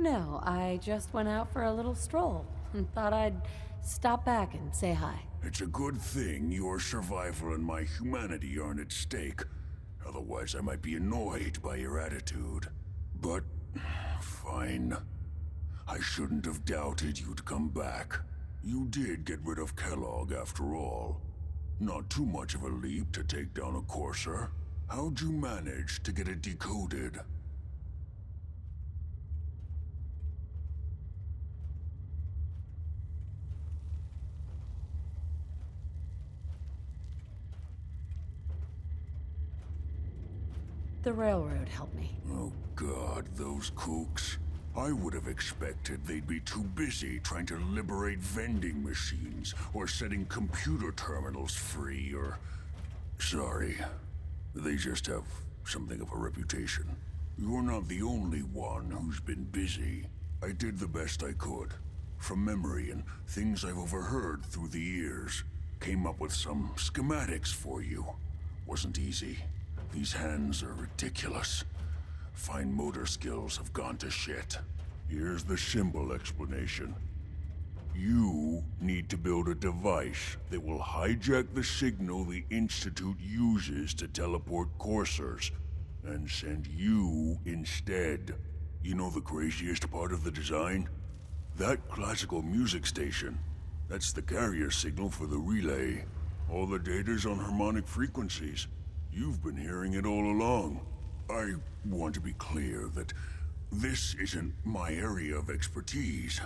No, I just went out for a little stroll and thought I'd stop back and say hi. It's a good thing your survival and my humanity aren't at stake. Otherwise, I might be annoyed by your attitude. But, fine. I shouldn't have doubted you'd come back. You did get rid of Kellogg after all. Not too much of a leap to take down a courser. How'd you manage to get it decoded? The railroad helped me. Oh God, those kooks. I would have expected they'd be too busy trying to liberate vending machines, or setting computer terminals free, or... Sorry. They just have something of a reputation. You're not the only one who's been busy. I did the best I could. From memory and things I've overheard through the years. Came up with some schematics for you. Wasn't easy. These hands are ridiculous. Fine motor skills have gone to shit. Here's the simple explanation. You need to build a device that will hijack the signal the Institute uses to teleport coursers, and send you instead. You know the craziest part of the design? That classical music station. That's the carrier signal for the relay. All the data's on harmonic frequencies. You've been hearing it all along. I want to be clear that this isn't my area of expertise.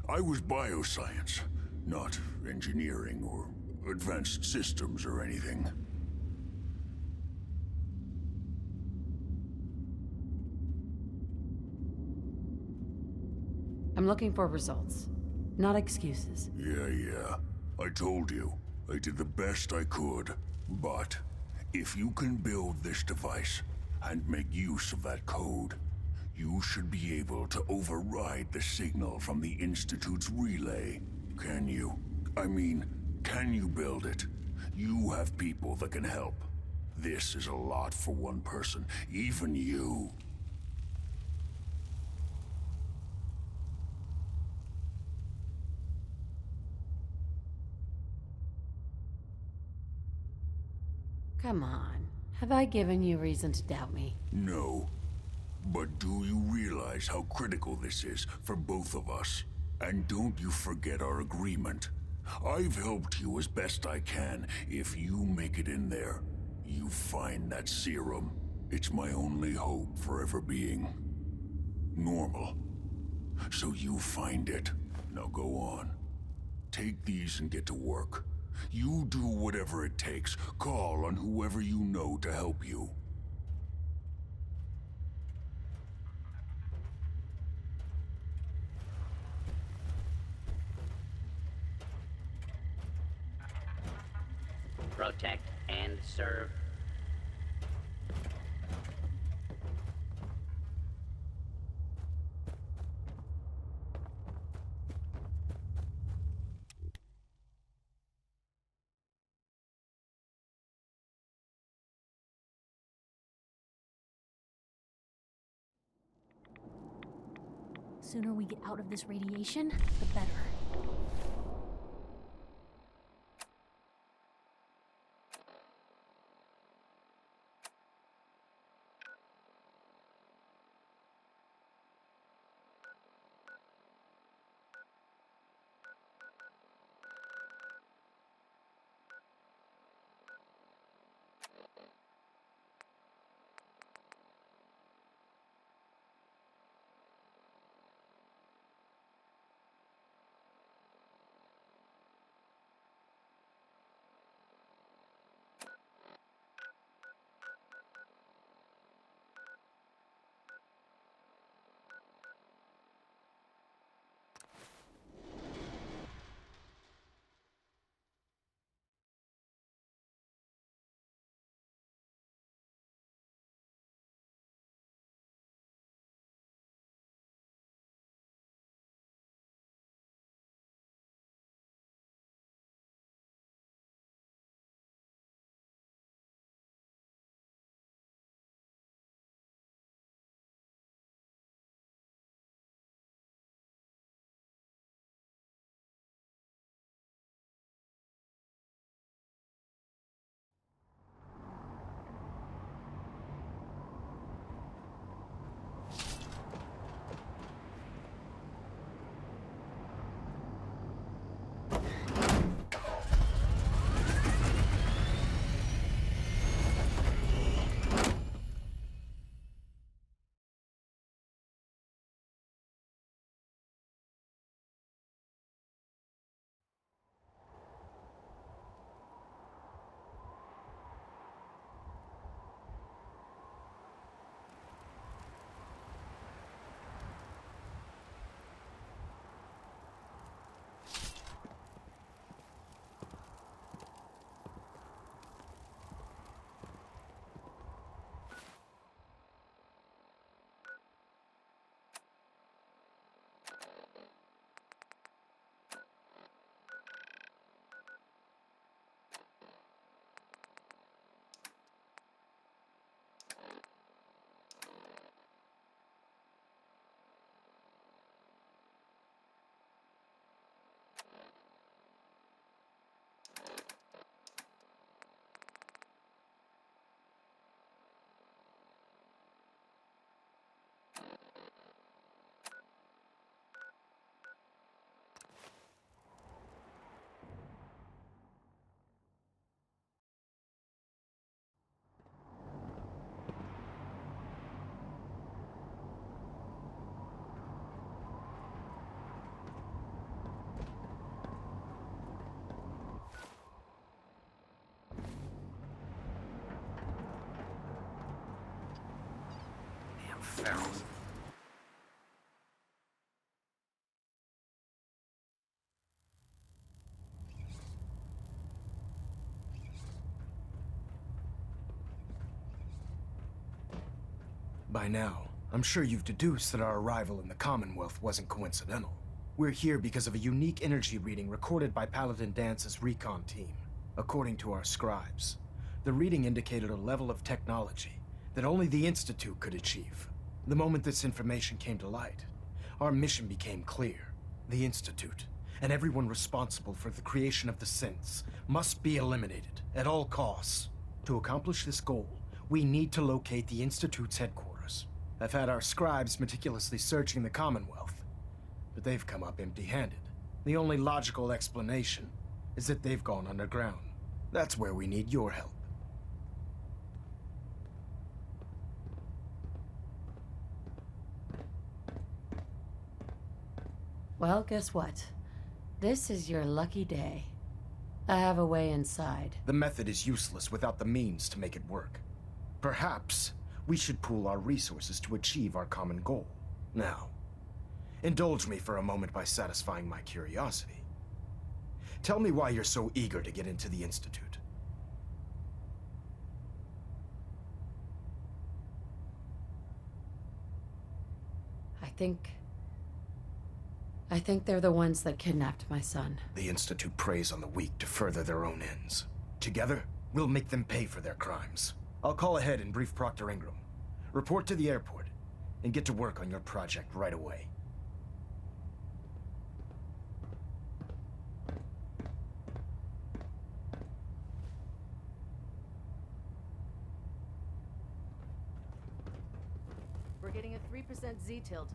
I was bioscience, not engineering or advanced systems or anything. I'm looking for results, not excuses. Yeah. I told you. I did the best I could. But if you can build this device and make use of that code, you should be able to override the signal from the Institute's relay. Can you? I mean, can you build it? You have people that can help. This is a lot for one person, even you. Come on. Have I given you reason to doubt me? No. But do you realize how critical this is for both of us? And don't you forget our agreement. I've helped you as best I can. If you make it in there, you find that serum. It's my only hope for ever being normal. So you find it. Now go on. Take these and get to work. You do whatever it takes. Call on whoever you know to help you. Protect and serve. Sooner we get out of this radiation, the better. Damn ferals. By now, I'm sure you've deduced that our arrival in the Commonwealth wasn't coincidental. We're here because of a unique energy reading recorded by Paladin Dance's recon team. According to our scribes, the reading indicated a level of technology that only the Institute could achieve. The moment this information came to light, our mission became clear. The Institute, and everyone responsible for the creation of the synths, must be eliminated at all costs. To accomplish this goal, we need to locate the Institute's headquarters. I've had our scribes meticulously searching the Commonwealth, but they've come up empty-handed. The only logical explanation is that they've gone underground. That's where we need your help. Well, guess what? This is your lucky day. I have a way inside. The method is useless without the means to make it work. Perhaps we should pool our resources to achieve our common goal. Now, indulge me for a moment by satisfying my curiosity. Tell me why you're so eager to get into the Institute. I think they're the ones that kidnapped my son. The Institute preys on the weak to further their own ends. Together, we'll make them pay for their crimes. I'll call ahead and brief Proctor Ingram. Report to the airport, and get to work on your project right away. We're getting a 3% Z-tilt.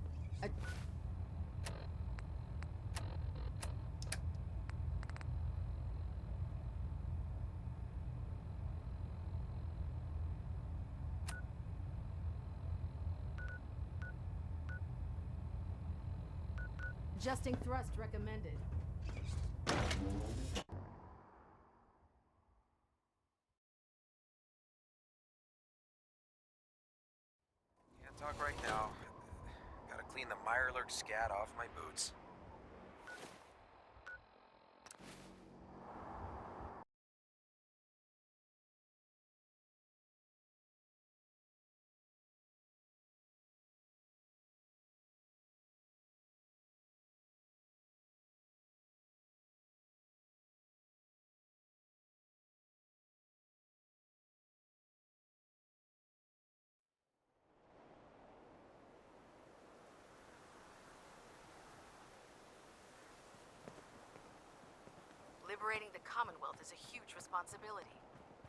Adjusting thrust recommended. Can't talk right now. Gotta clean the Mirelurk scat off my boots. Liberating the Commonwealth is a huge responsibility,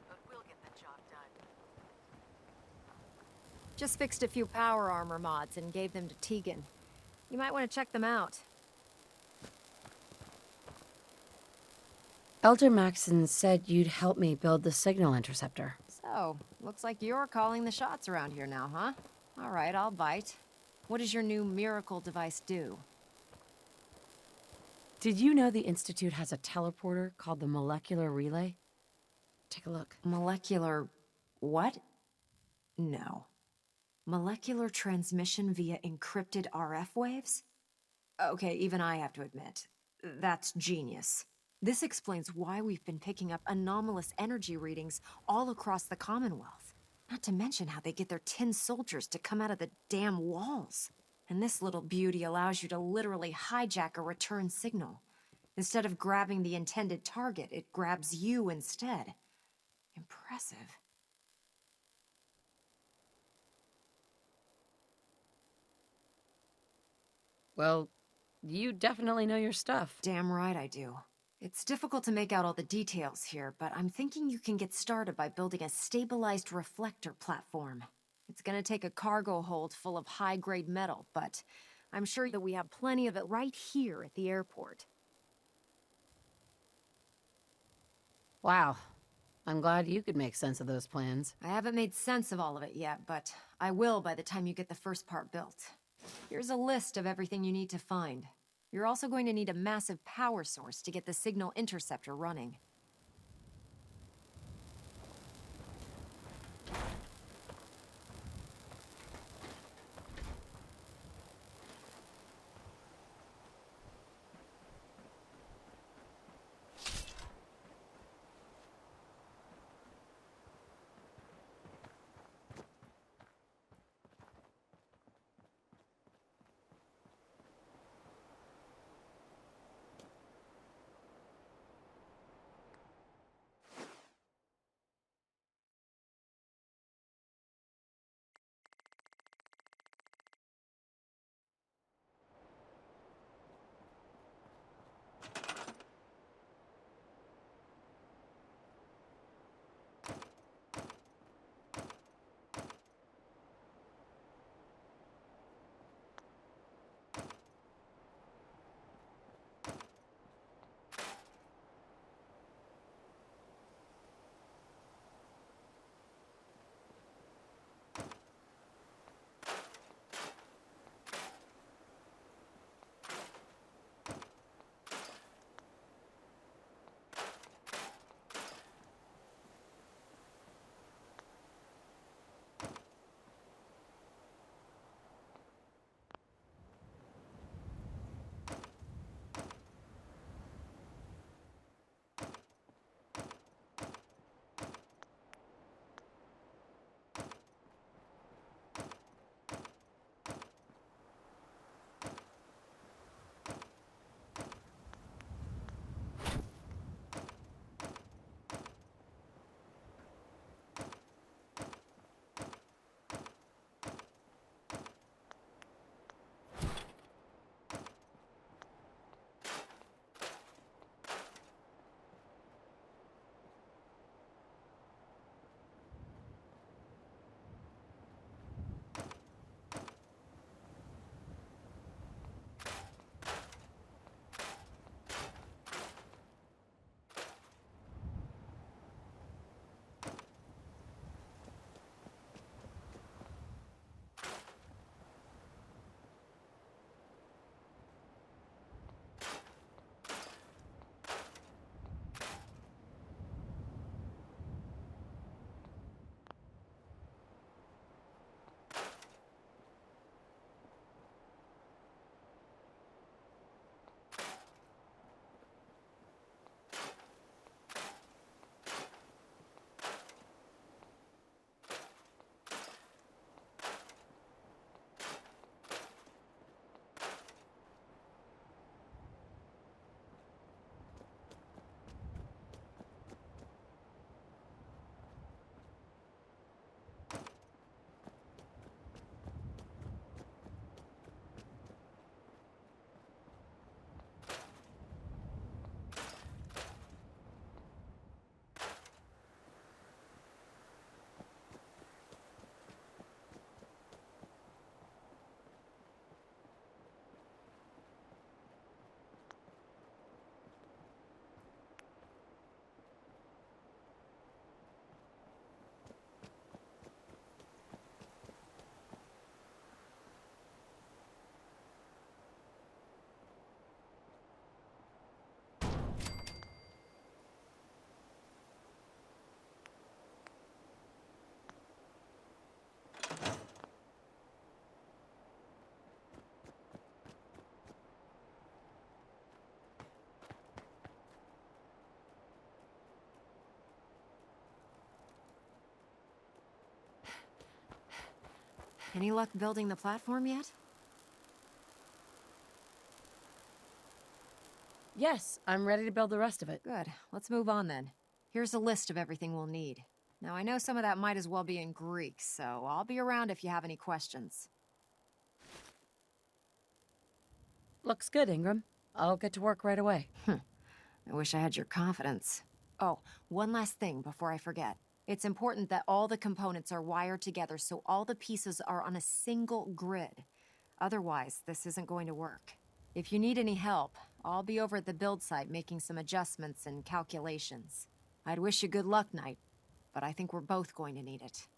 but we'll get the job done. Just fixed a few power armor mods and gave them to Tegan. You might want to check them out. Elder Maxon said you'd help me build the signal interceptor. So, looks like you're calling the shots around here now, huh? All right, I'll bite. What does your new miracle device do? Did you know the Institute has a teleporter called the Molecular Relay? Take a look. Molecular... what? No. Molecular transmission via encrypted RF waves? Okay, even I have to admit, that's genius. This explains why we've been picking up anomalous energy readings all across the Commonwealth. Not to mention how they get their tin soldiers to come out of the damn walls. And this little beauty allows you to literally hijack a return signal. Instead of grabbing the intended target, it grabs you instead. Impressive. Well, you definitely know your stuff. Damn right I do. It's difficult to make out all the details here, but I'm thinking you can get started by building a stabilized reflector platform. It's gonna take a cargo hold full of high-grade metal, but I'm sure that we have plenty of it right here at the airport. Wow. I'm glad you could make sense of those plans. I haven't made sense of all of it yet, but I will by the time you get the first part built. Here's a list of everything you need to find. You're also going to need a massive power source to get the signal interceptor running. Any luck building the platform yet? Yes, I'm ready to build the rest of it. Good. Let's move on then. Here's a list of everything we'll need. Now, I know some of that might as well be in Greek, so I'll be around if you have any questions. Looks good, Ingram. I'll get to work right away. I wish I had your confidence. Oh, one last thing before I forget. It's important that all the components are wired together so all the pieces are on a single grid. Otherwise, this isn't going to work. If you need any help, I'll be over at the build site making some adjustments and calculations. I'd wish you good luck, Knight, but I think we're both going to need it.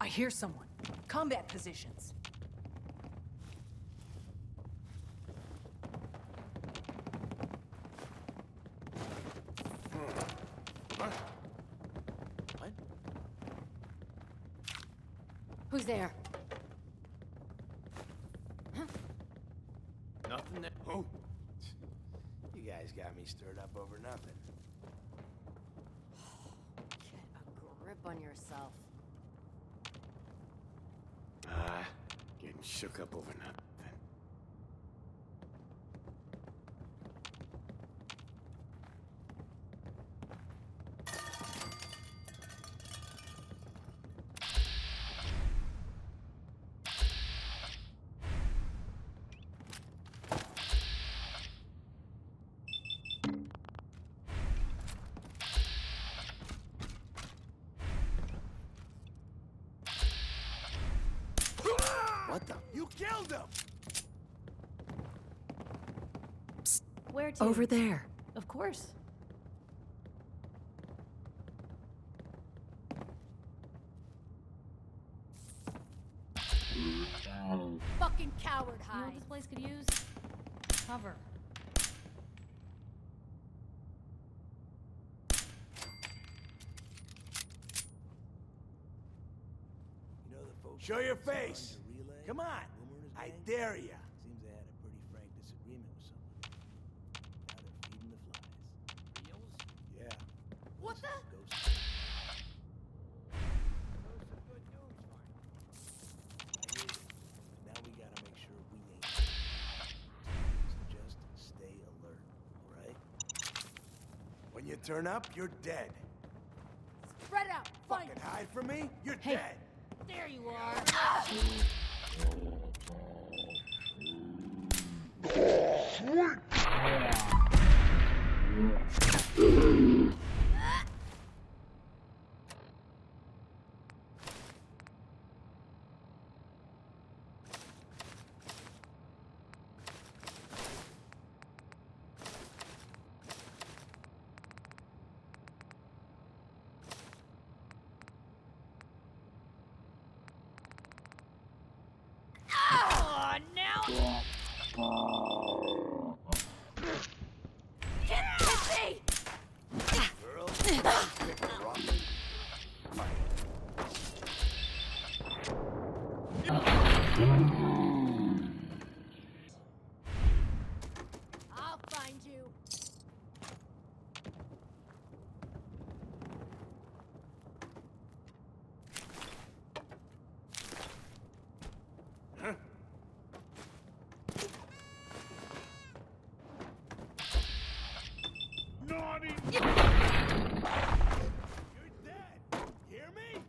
hear someone. Combat positions. What? Who's there? Nothing there. Oh. You guys got me stirred up over nothing. Get a grip on yourself. Getting shook up over nothing. What the? You killed him! Where to? Over there. Of course. Fucking coward You know hide. what this place could use? Cover. You know the folks. Show your face! Come on! I dare ya! Seems they had a pretty frank disagreement with someone. Now they're feeding the flies. Reels? Yeah. What the? Ghost. Some good news for you. I hear you. But now we gotta make sure we ain't. So just stay alert, alright? When you turn up, you're dead. Spread out. Find Fucking hide from me? You're Hey. dead. There you are. Oh, now. Hit me! Girl, pick the rock. I'll find you. You're dead. Hear me?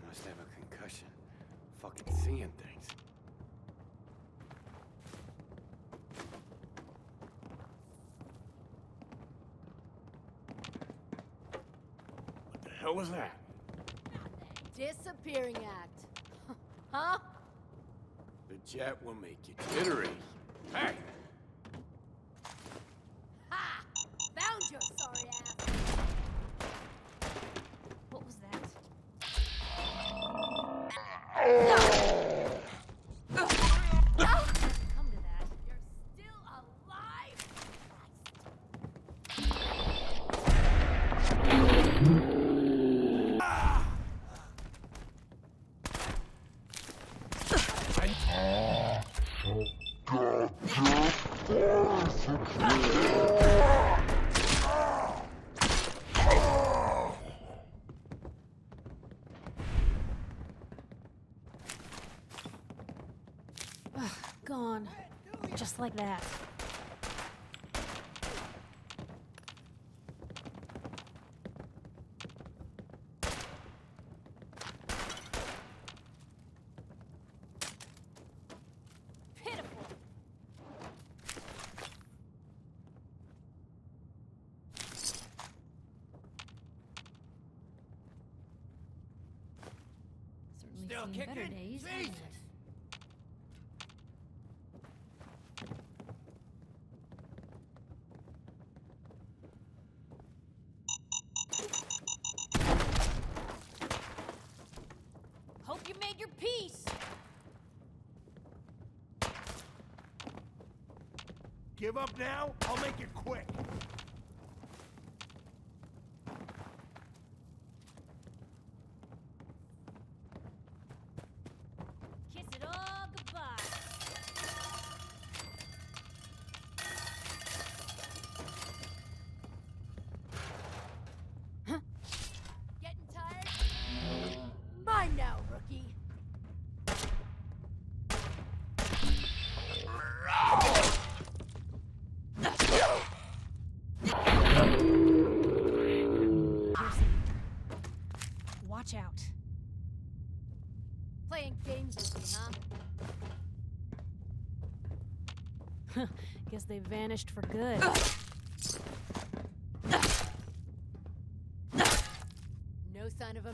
Must have a concussion. Fucking seeing things. What the hell was that? Disappearing act. Huh? The jet will make you jittery. Hey! Ha! Found your sorry ass. What was that? Come to that. You're still alive? Gone. Just like that. Pitiful. Certainly Still seen better kicking? days, hasn't Jesus. it? Peace! Give up now? I'll make it quick. Kiss it all goodbye. Getting tired? Mine now, rookie. Watch out. Playing games with me, huh? Guess they vanished for good. No sign of a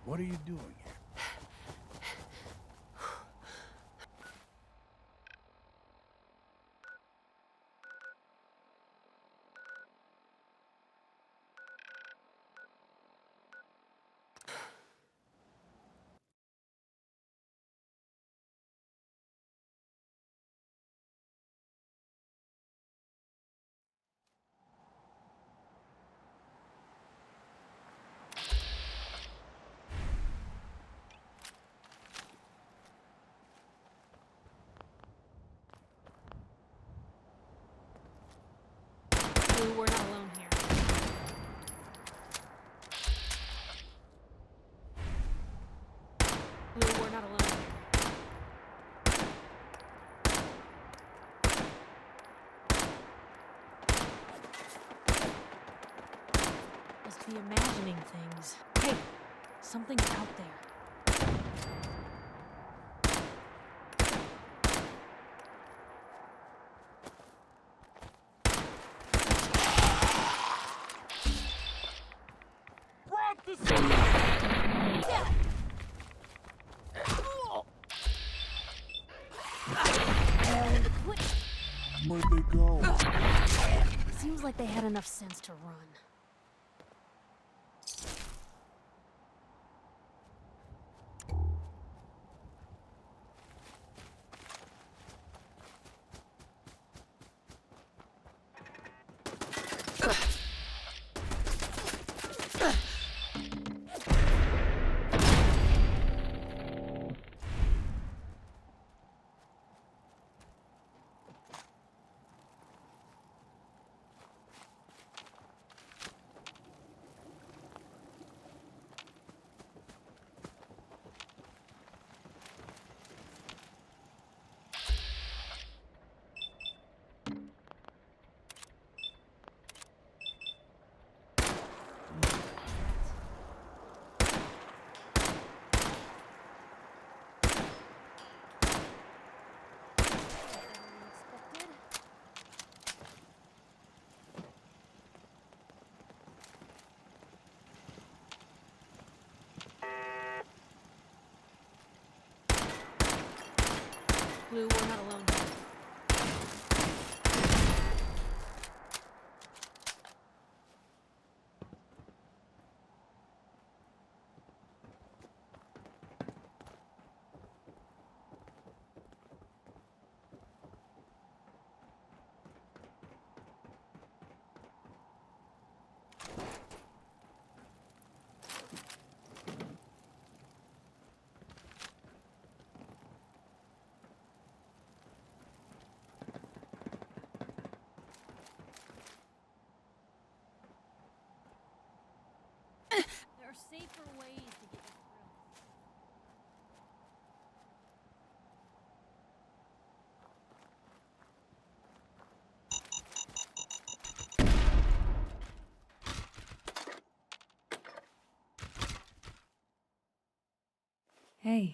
What are you doing here? Blue, we're not alone here. Blue, we're not alone here. Must be imagining things. Hey, something's out there. Where'd they go? Seems like they had enough sense to run. Blue, we're not alone here. There are safer ways to get your thrill. Hey.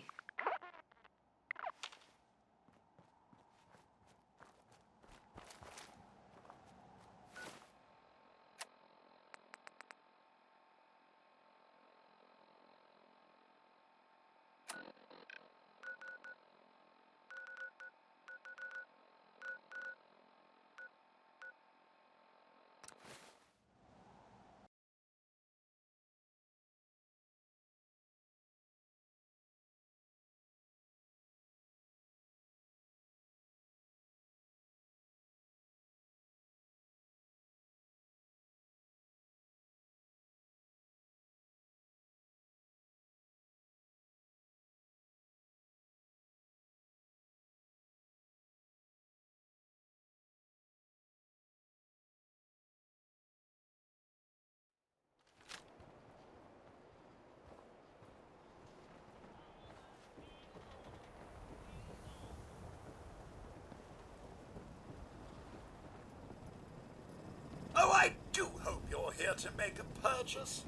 Oh, I do hope you're here to make a purchase.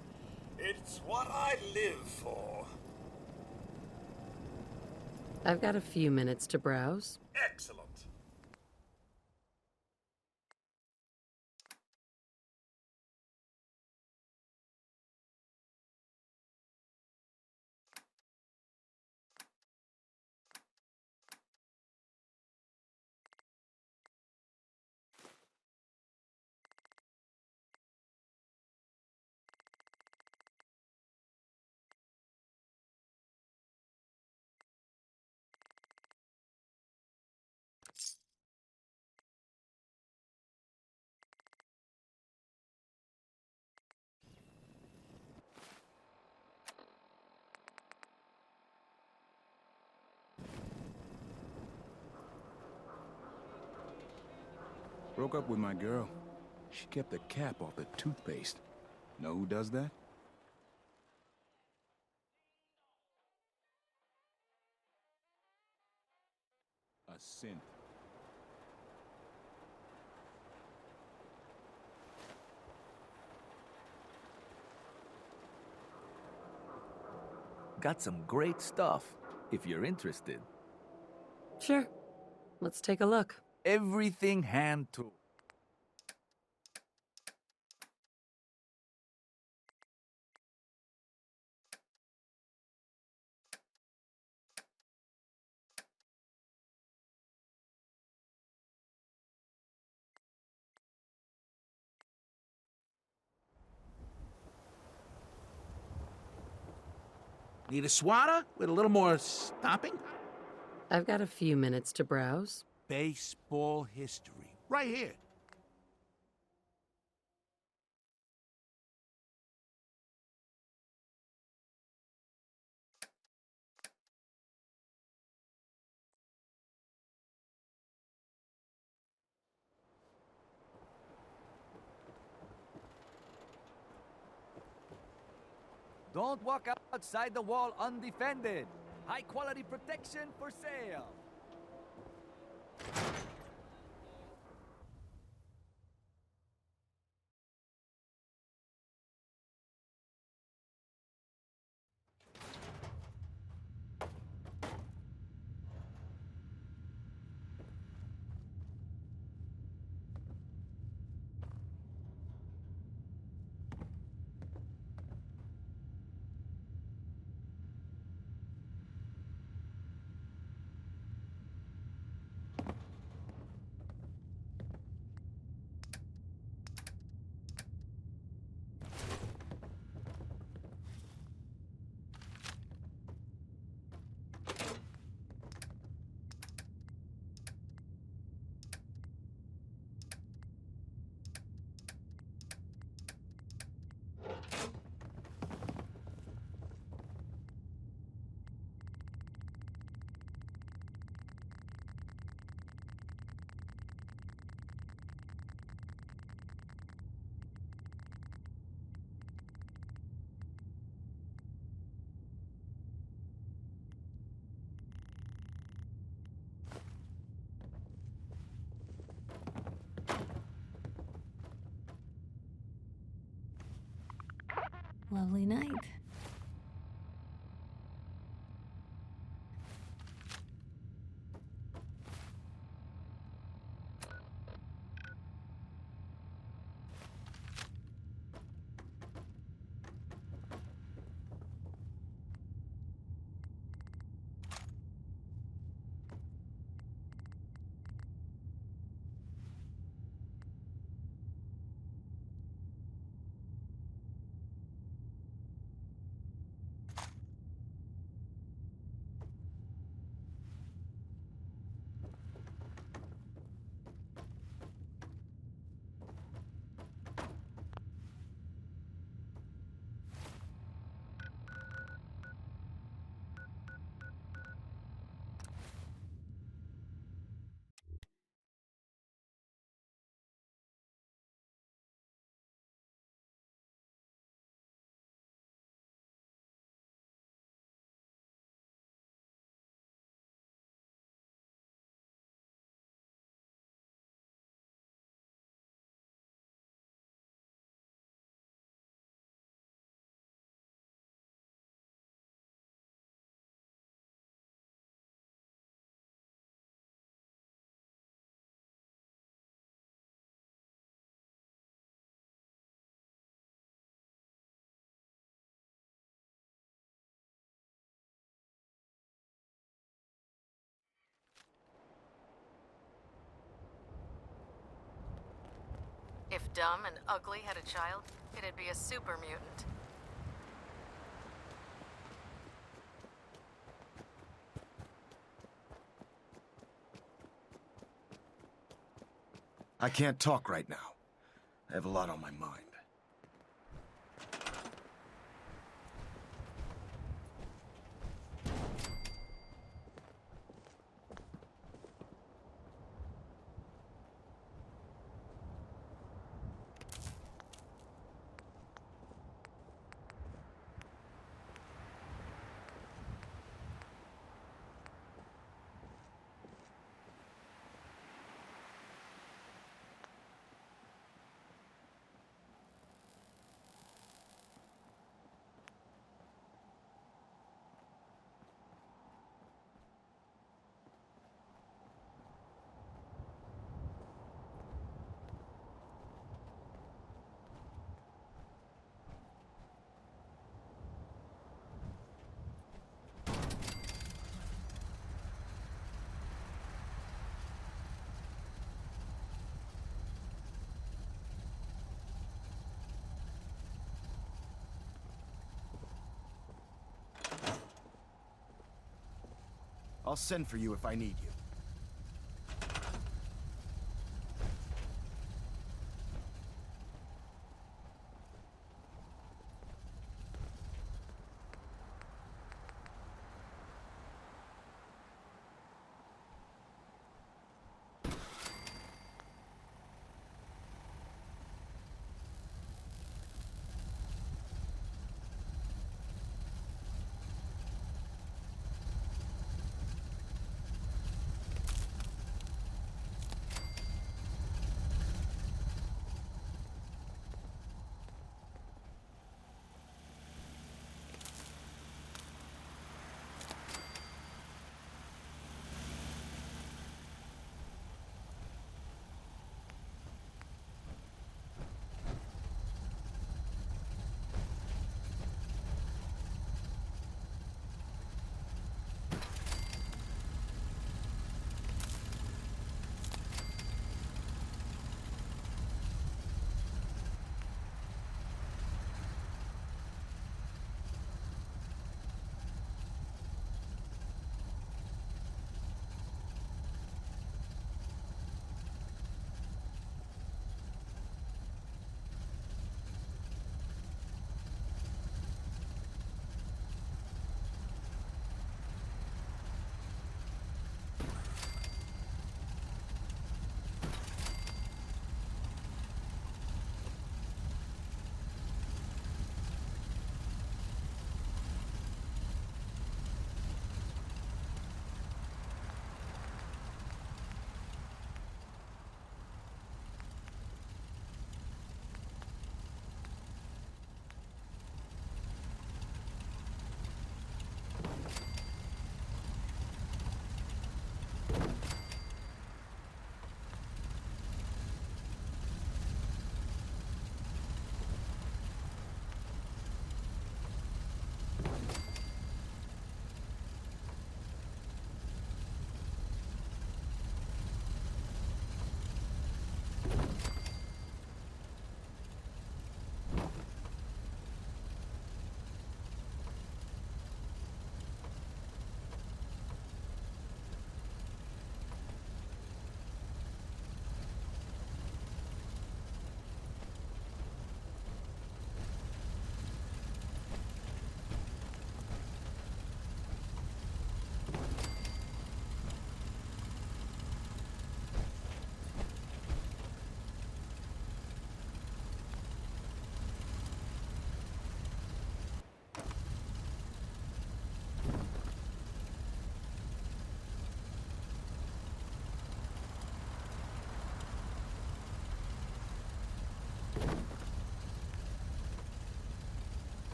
It's what I live for. I've got a few minutes to browse. Excellent. Broke up with my girl. She kept the cap off the toothpaste. Know who does that? A synth. Got some great stuff, if you're interested. Sure. Let's take a look. Everything hand-tooled. Need a swatter with a little more stomping? I've got a few minutes to browse. Baseball history. Right here. Don't walk outside the wall undefended. High quality protection for sale. Lovely night. If Dumb and Ugly had a child, it'd be a super mutant. I can't talk right now. I have a lot on my mind. I'll send for you if I need you.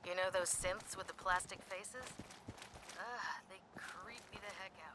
You know those synths with the plastic faces? Ugh, they creep me the heck out.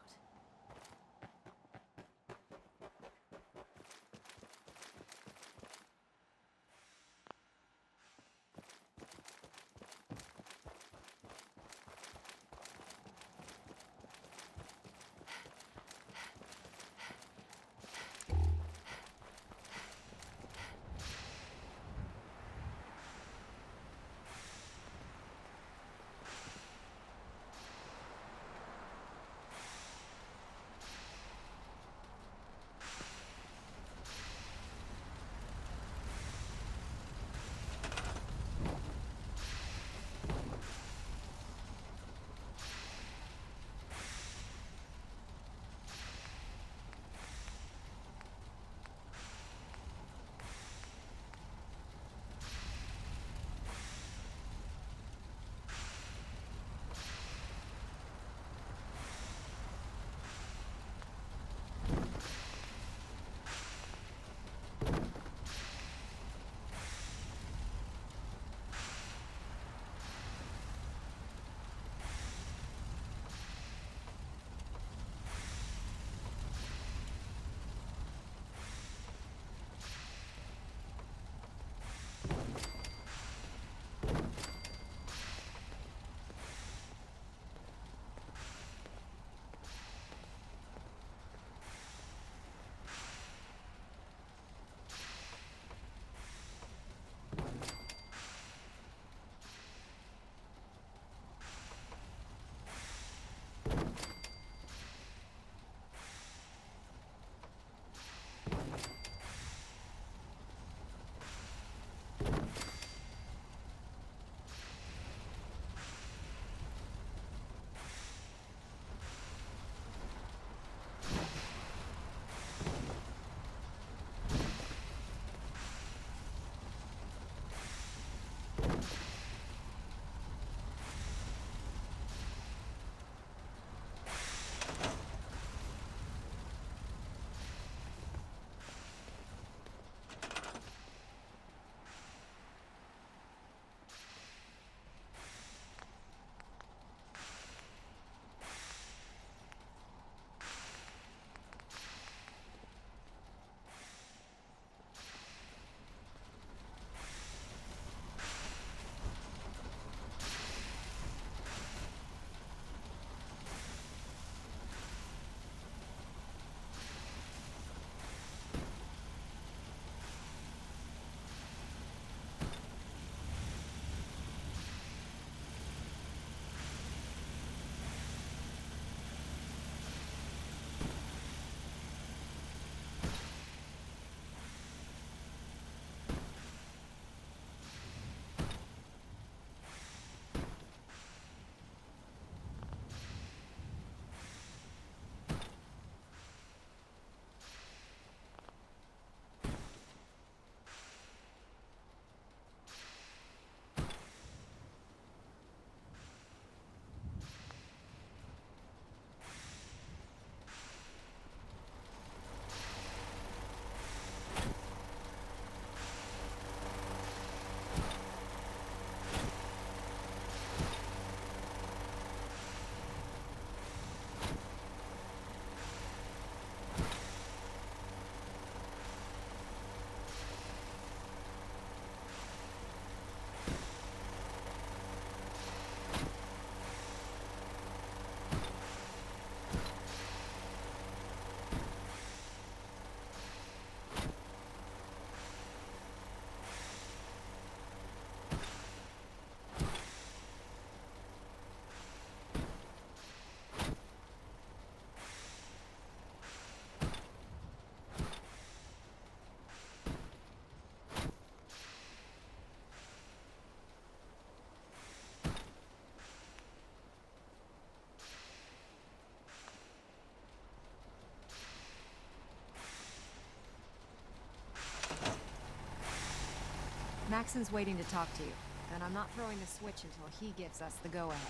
Jackson's waiting to talk to you, and I'm not throwing the switch until he gives us the go-ahead.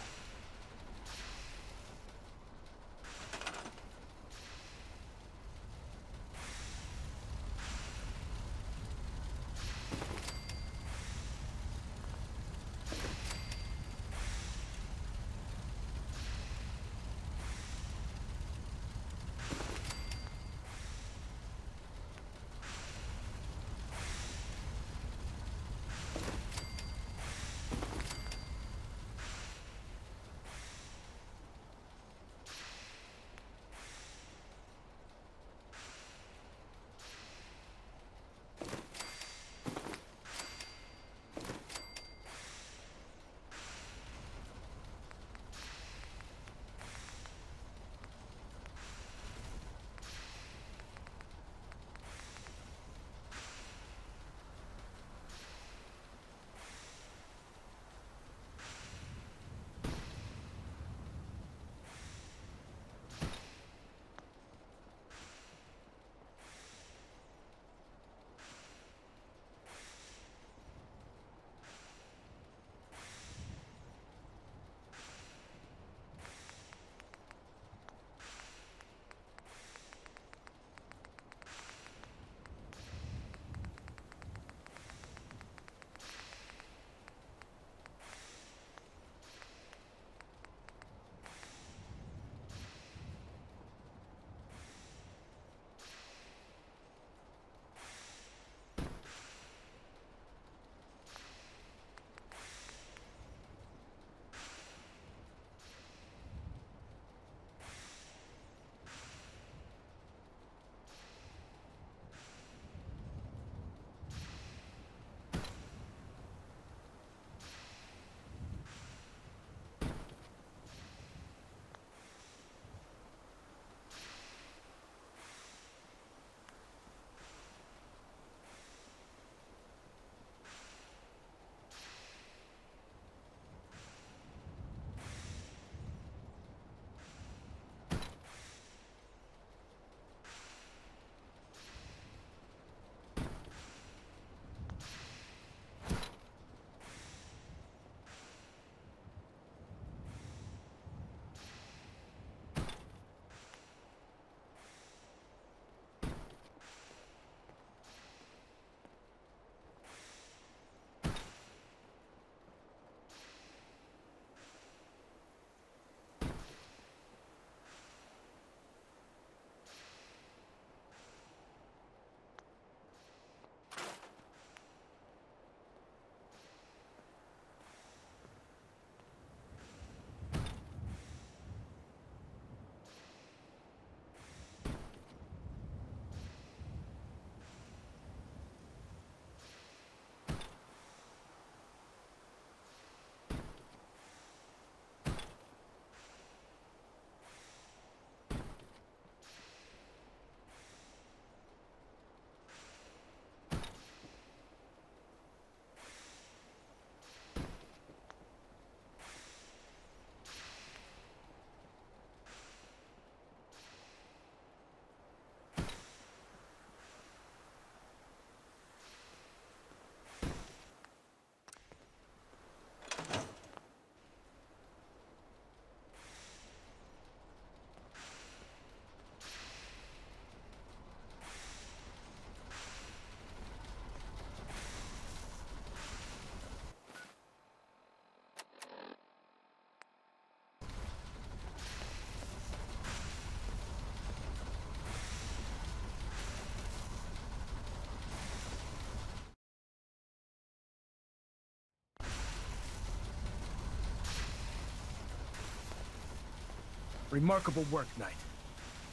Remarkable work, Knight.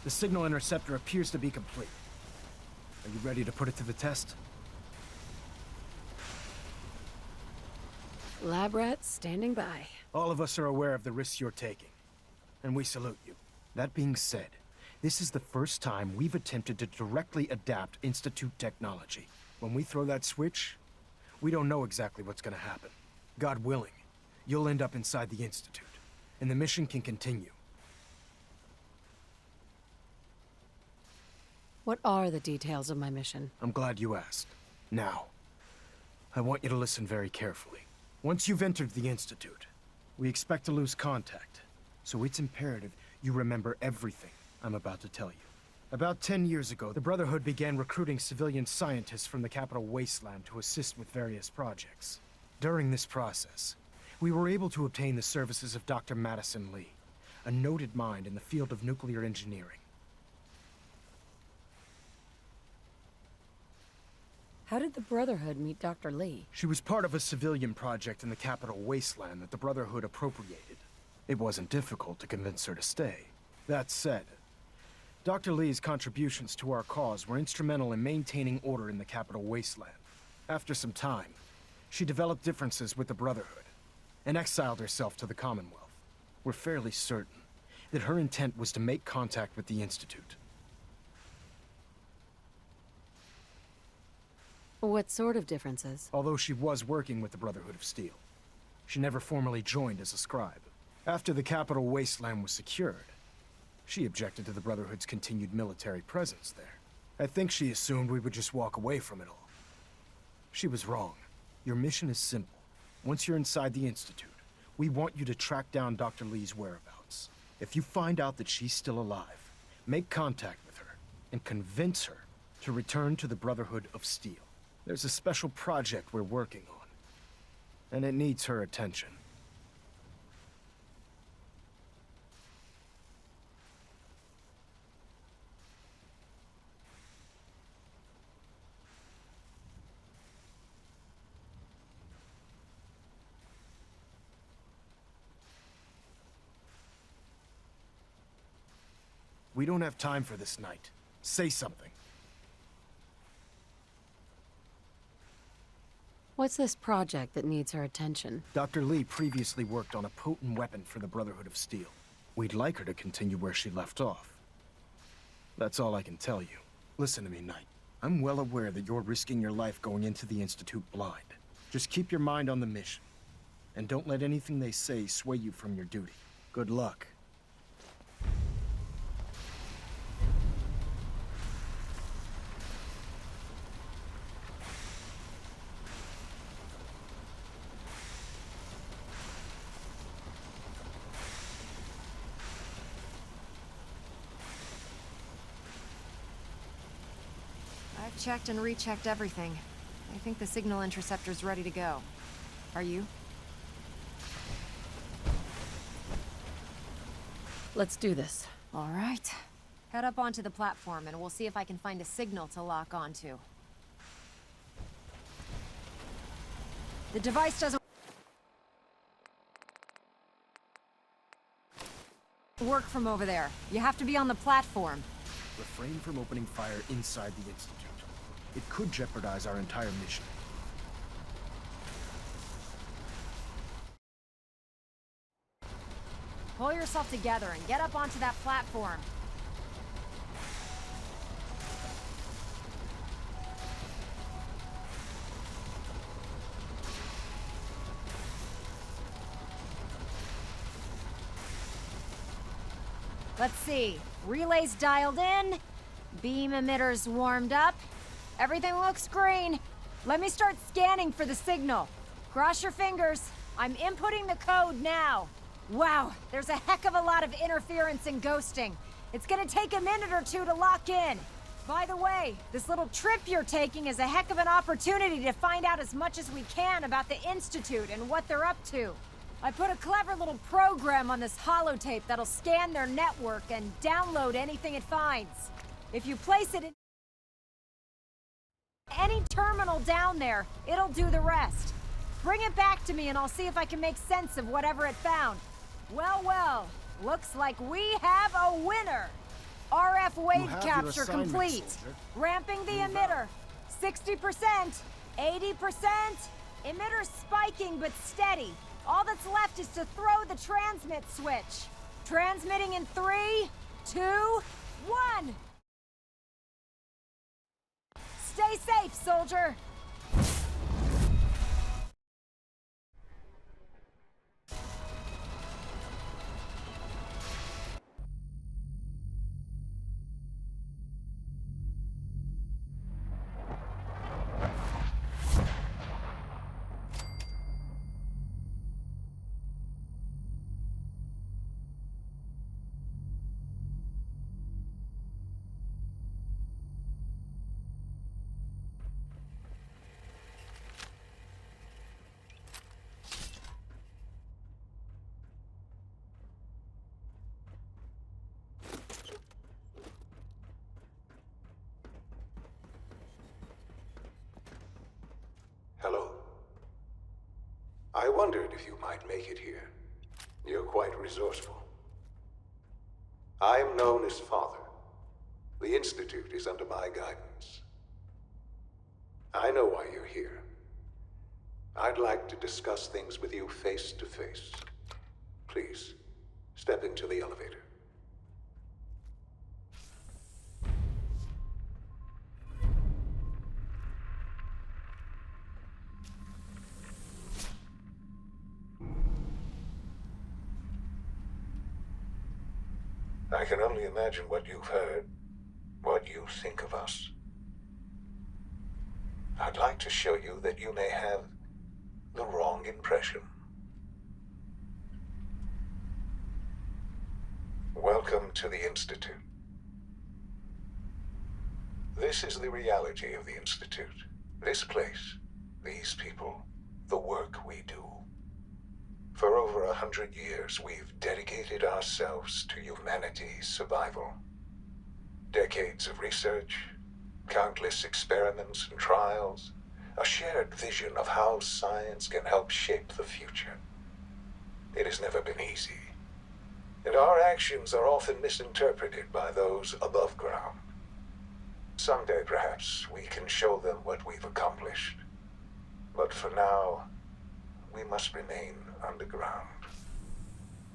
The signal interceptor appears to be complete. Are you ready to put it to the test? Lab rats standing by. All of us are aware of the risks you're taking, and we salute you. That being said, this is the first time we've attempted to directly adapt Institute technology. When we throw that switch, we don't know exactly what's gonna happen. God willing, you'll end up inside the Institute, and the mission can continue. What are the details of my mission? I'm glad you asked. Now, I want you to listen very carefully. Once you've entered the Institute, we expect to lose contact. So it's imperative you remember everything I'm about to tell you. About 10 years ago, the Brotherhood began recruiting civilian scientists from the capital wasteland to assist with various projects. During this process, we were able to obtain the services of Dr. Madison Lee, a noted mind in the field of nuclear engineering. How did the Brotherhood meet Dr. Lee? She was part of a civilian project in the capital wasteland that the Brotherhood appropriated. It wasn't difficult to convince her to stay. That said, Dr. Lee's contributions to our cause were instrumental in maintaining order in the capital wasteland. After some time, she developed differences with the Brotherhood and exiled herself to the Commonwealth. We're fairly certain that her intent was to make contact with the Institute. What sort of differences? Although she was working with the Brotherhood of Steel, she never formally joined as a scribe. After the capital wasteland was secured, she objected to the Brotherhood's continued military presence there. I think she assumed we would just walk away from it all. She was wrong. Your mission is simple. Once you're inside the Institute, we want you to track down Dr. Lee's whereabouts. If you find out that she's still alive, make contact with her and convince her to return to the Brotherhood of Steel. There's a special project we're working on, and it needs her attention. We don't have time for this night. Say something. What's this project that needs her attention? Dr. Lee previously worked on a potent weapon for the Brotherhood of Steel. We'd like her to continue where she left off. That's all I can tell you. Listen to me, Knight. I'm well aware that you're risking your life going into the Institute blind. Just keep your mind on the mission. And don't let anything they say sway you from your duty. Good luck. I've checked and rechecked everything. I think the signal interceptor's ready to go. Are you? Let's do this. All right. Head up onto the platform and we'll see if I can find a signal to lock onto. The device doesn't work from over there. You have to be on the platform. Refrain from opening fire inside the Institute. It could jeopardize our entire mission. Pull yourself together and get up onto that platform. Let's see. Relays dialed in. Beam emitters warmed up. Everything looks green. Let me start scanning for the signal. Cross your fingers. I'm inputting the code now. Wow, there's a heck of a lot of interference and ghosting. It's gonna take a minute or two to lock in. By the way, this little trip you're taking is a heck of an opportunity to find out as much as we can about the Institute and what they're up to. I put a clever little program on this holotape that'll scan their network and download anything it finds. If you place it in any terminal down there, it'll do the rest. Bring it back to me and I'll see if I can make sense of whatever it found. Well, well, looks like we have a winner. RF wave capture complete. Soldier. Ramping the emitter. 60%, 80%. Emitter spiking but steady. All that's left is to throw the transmit switch. Transmitting in 3, 2, 1. Stay safe, soldier. I wondered if you might make it here. You're quite resourceful. I am known as Father. The Institute is under my guidance. I know why you're here. I'd like to discuss things with you face to face. Please, step into the elevator. I can only imagine what you've heard, what you think of us. I'd like to show you that you may have the wrong impression. Welcome to the Institute. This is the reality of the Institute. This place, these people, the work we do. For over 100 years, we've dedicated ourselves to humanity's survival. Decades of research, countless experiments and trials, a shared vision of how science can help shape the future. It has never been easy, and our actions are often misinterpreted by those above ground. Someday, perhaps, we can show them what we've accomplished. But for now, we must remain underground.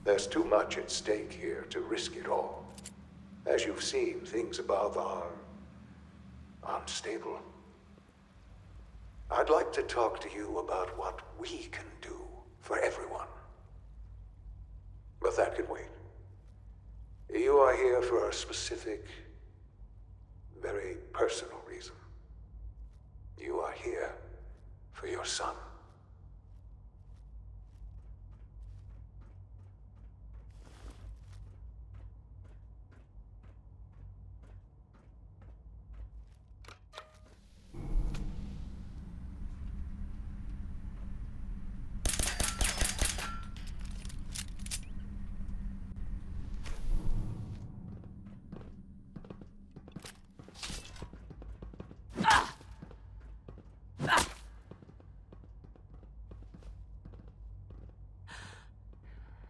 There's too much at stake here to risk it all. As you've seen, things above are unstable. I'd like to talk to you about what we can do for everyone. But that can wait. You are here for a specific, very personal reason. You are here for your son.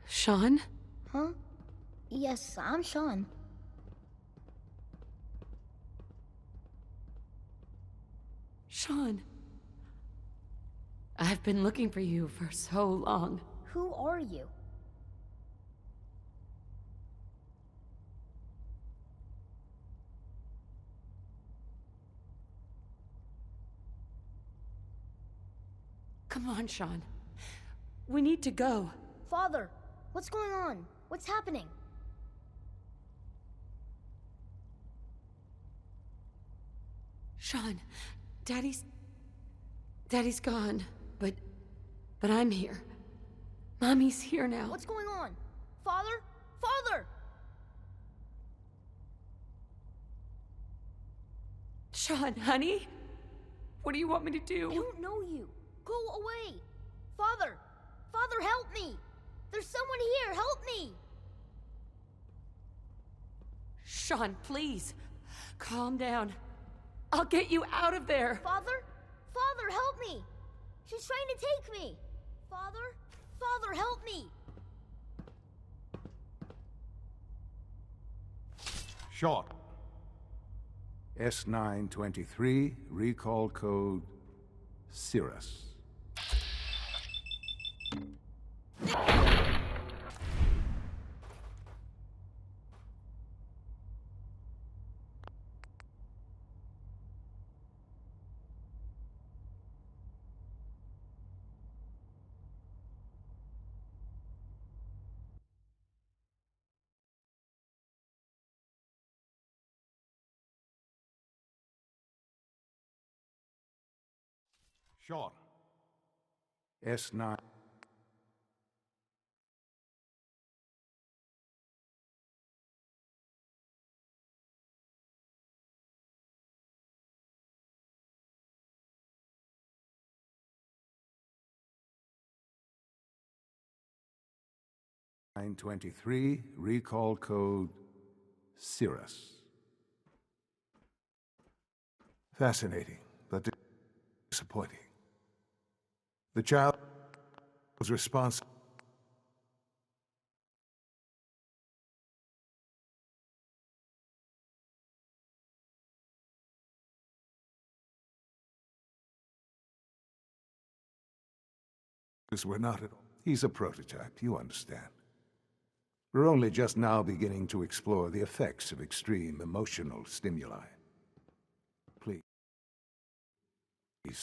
Sean? Huh? Yes, I'm Sean. Sean. I've been looking for you for so long. Who are you? Come on, Sean. We need to go. Father, what's going on? What's happening? Sean, Daddy's gone, but I'm here. Mommy's here now. What's going on? Father? Father! Sean, honey? What do you want me to do? I don't know you. Go away. Father! Father, help me! There's someone here, help me! Sean, please. Calm down. I'll get you out of there. Father? Father, help me! She's trying to take me! Father? Father, help me! Short. S923, recall code Cirrus. Short. S9. S923, recall code Cirrus. Fascinating, but disappointing. The child was responsible. We're not at all. He's a prototype, you understand. We're only just now beginning to explore the effects of extreme emotional stimuli. Please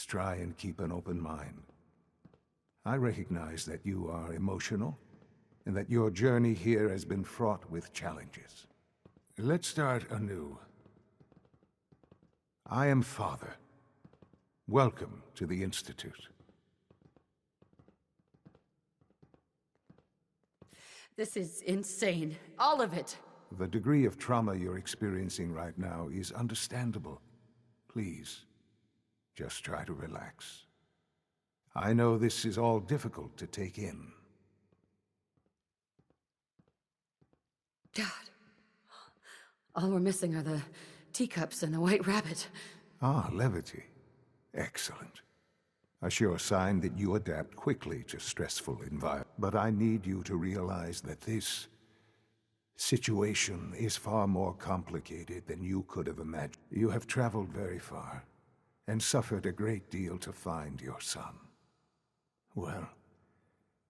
try and keep an open mind. I recognize that you are emotional, and that your journey here has been fraught with challenges. Let's start anew. I am Father. Welcome to the Institute. This is insane. All of it. The degree of trauma you're experiencing right now is understandable. Please, just try to relax. I know this is all difficult to take in. God. All we're missing are the teacups and the white rabbit. Ah, levity. Excellent. A sure sign that you adapt quickly to stressful environments. But I need you to realize that this situation is far more complicated than you could have imagined. You have traveled very far and suffered a great deal to find your son. Well,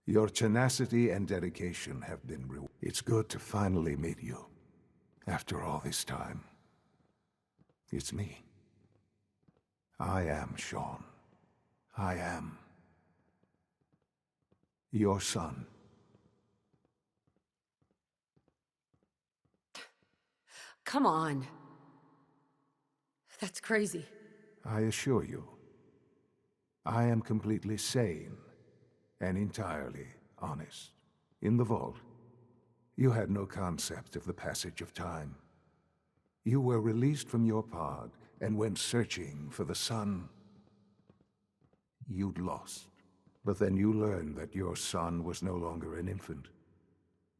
your tenacity and dedication have been rewarded. It's good to finally meet you. After all this time, it's me. I am Sean. I am your son. Come on. That's crazy. I assure you, I am completely sane and entirely honest. In the vault, you had no concept of the passage of time. You were released from your pod and went searching for the son you'd lost. But then you learned that your son was no longer an infant,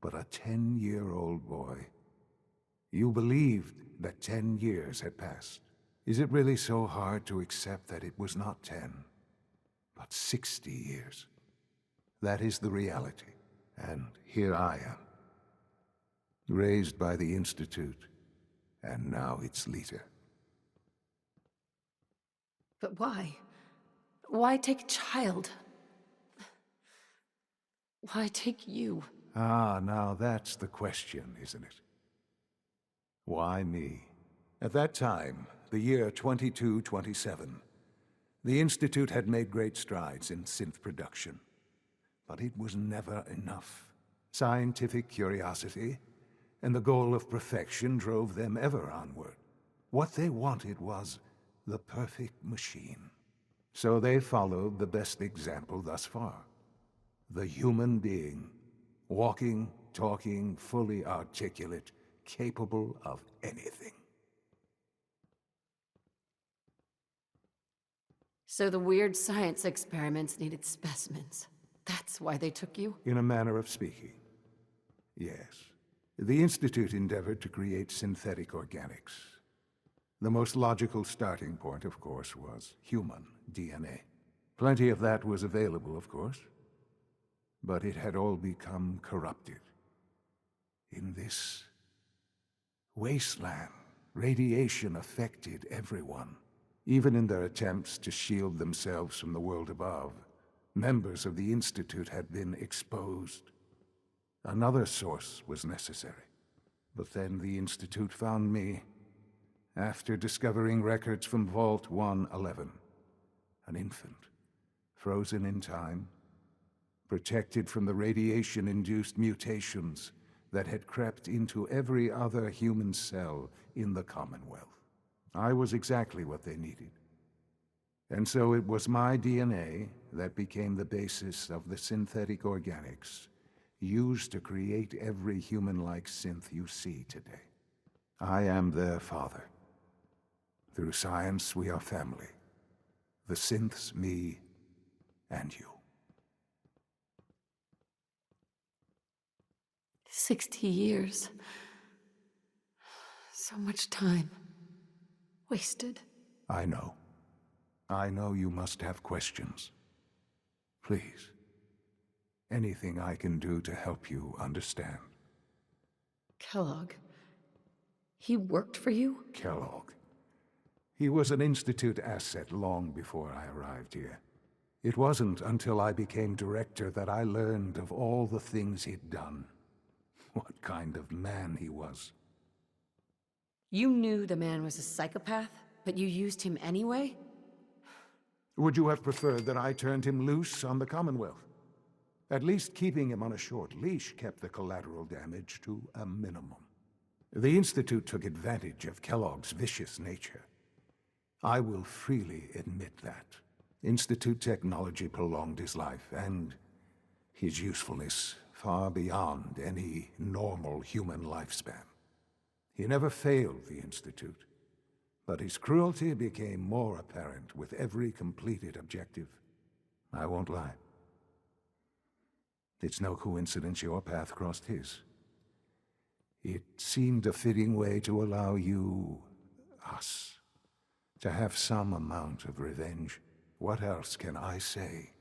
but a 10-year-old boy. You believed that 10 years had passed. Is it really so hard to accept that it was not 10, but 60 years? That is the reality. And here I am, raised by the Institute, and now its leader. But why? Why take a child? Why take you? Ah, now that's the question, isn't it? Why me? At that time, the year 2227, the Institute had made great strides in synth production. But it was never enough. Scientific curiosity and the goal of perfection drove them ever onward. What they wanted was the perfect machine. So they followed the best example thus far. The human being, walking, talking, fully articulate, capable of anything. So the weird science experiments needed specimens. That's why they took you? In a manner of speaking, yes. The Institute endeavored to create synthetic organics. The most logical starting point, of course, was human DNA. Plenty of that was available, of course, but it had all become corrupted. In this wasteland, radiation affected everyone. Even in their attempts to shield themselves from the world above, members of the Institute had been exposed. Another source was necessary. But then the Institute found me, after discovering records from Vault 111. An infant, frozen in time, protected from the radiation-induced mutations that had crept into every other human cell in the Commonwealth. I was exactly what they needed. And so it was my DNA that became the basis of the synthetic organics used to create every human-like synth you see today. I am their father. Through science, we are family. The synths, me, and you. 60 years. So much time. Wasted. I know. I know you must have questions. Please, Anything I can do to help you understand. Kellogg. He worked for you? Kellogg. He was an Institute asset long before I arrived here. It wasn't until I became director that I learned of all the things he'd done. What kind of man he was. You knew the man was a psychopath, but you used him anyway? Would you have preferred that I turned him loose on the Commonwealth? At least keeping him on a short leash kept the collateral damage to a minimum. The Institute took advantage of Kellogg's vicious nature. I will freely admit that. Institute technology prolonged his life, and his usefulness far beyond any normal human lifespan. He never failed the Institute, but his cruelty became more apparent with every completed objective. I won't lie. It's no coincidence your path crossed his. It seemed a fitting way to allow you, us, to have some amount of revenge. What else can I say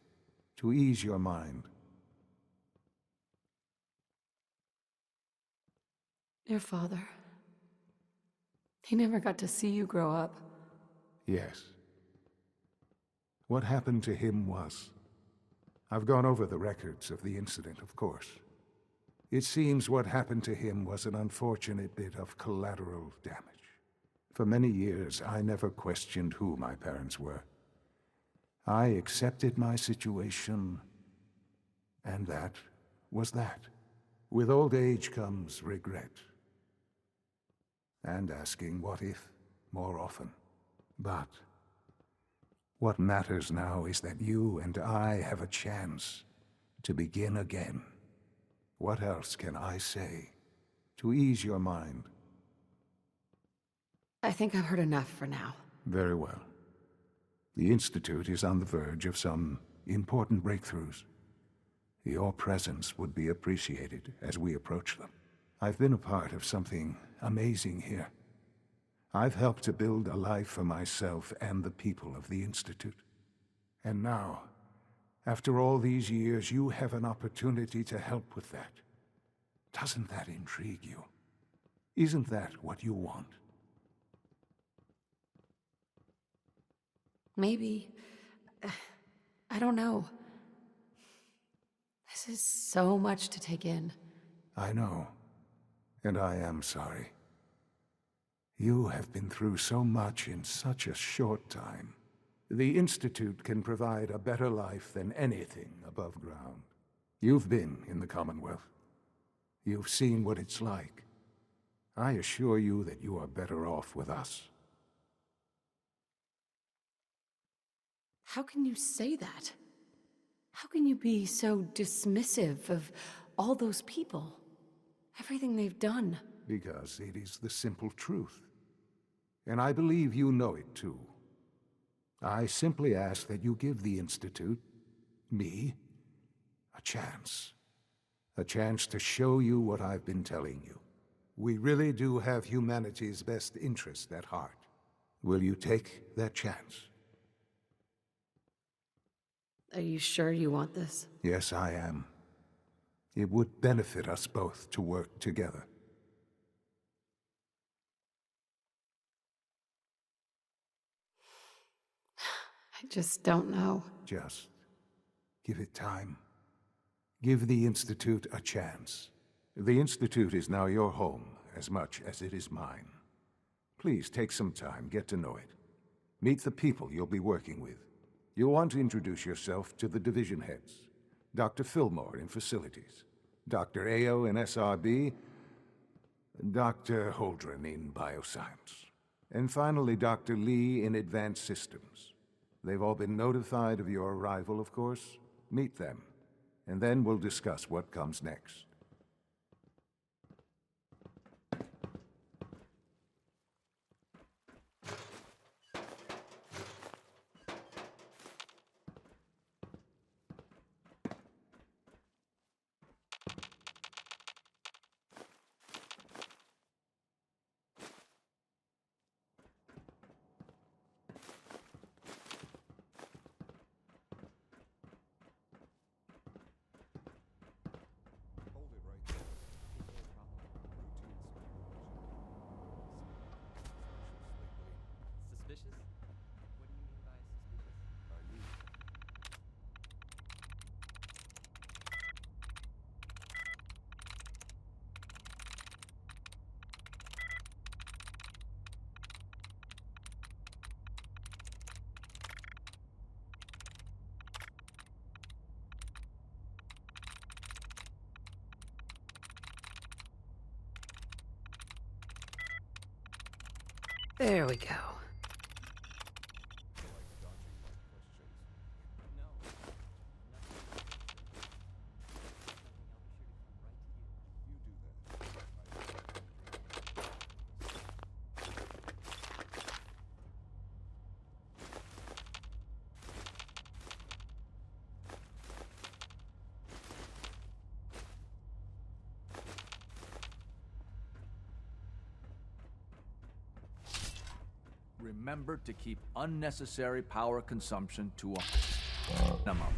to ease your mind? Your father. He never got to see you grow up. Yes. What happened to him was... I've gone over the records of the incident, of course. It seems what happened to him was an unfortunate bit of collateral damage. For many years, I never questioned who my parents were. I accepted my situation, and that was that. With old age comes regret. And asking what if more often. But what matters now is that you and I have a chance to begin again. What else can I say to ease your mind? I think I've heard enough for now. Very well. The Institute is on the verge of some important breakthroughs. Your presence would be appreciated as we approach them. I've been a part of something amazing here. I've helped to build a life for myself and the people of the Institute. And now, after all these years, you have an opportunity to help with that. Doesn't that intrigue you? Isn't that what you want? Maybe. I don't know. This is so much to take in. I know. And I am sorry. You have been through so much in such a short time. The Institute can provide a better life than anything above ground. You've been in the Commonwealth. You've seen what it's like. I assure you that you are better off with us. How can you say that? How can you be so dismissive of all those people? Everything they've done? Because it is the simple truth. And I believe you know it too. I simply ask that you give the Institute, me, a chance. A chance to show you what I've been telling you. We really do have humanity's best interest at heart. Will you take that chance? Are you sure you want this? Yes, I am. It would benefit us both to work together. I just don't know. Just give it time. Give the Institute a chance. The Institute is now your home as much as it is mine. Please take some time, get to know it. Meet the people you'll be working with. You'll want to introduce yourself to the division heads. Dr. Fillmore in Facilities, Dr. Ao in SRB, Dr. Holdren in Bioscience, and finally Dr. Lee in Advanced Systems. They've all been notified of your arrival, of course. Meet them, and then we'll discuss what comes next. There we go. Remember to keep unnecessary power consumption to a minimum.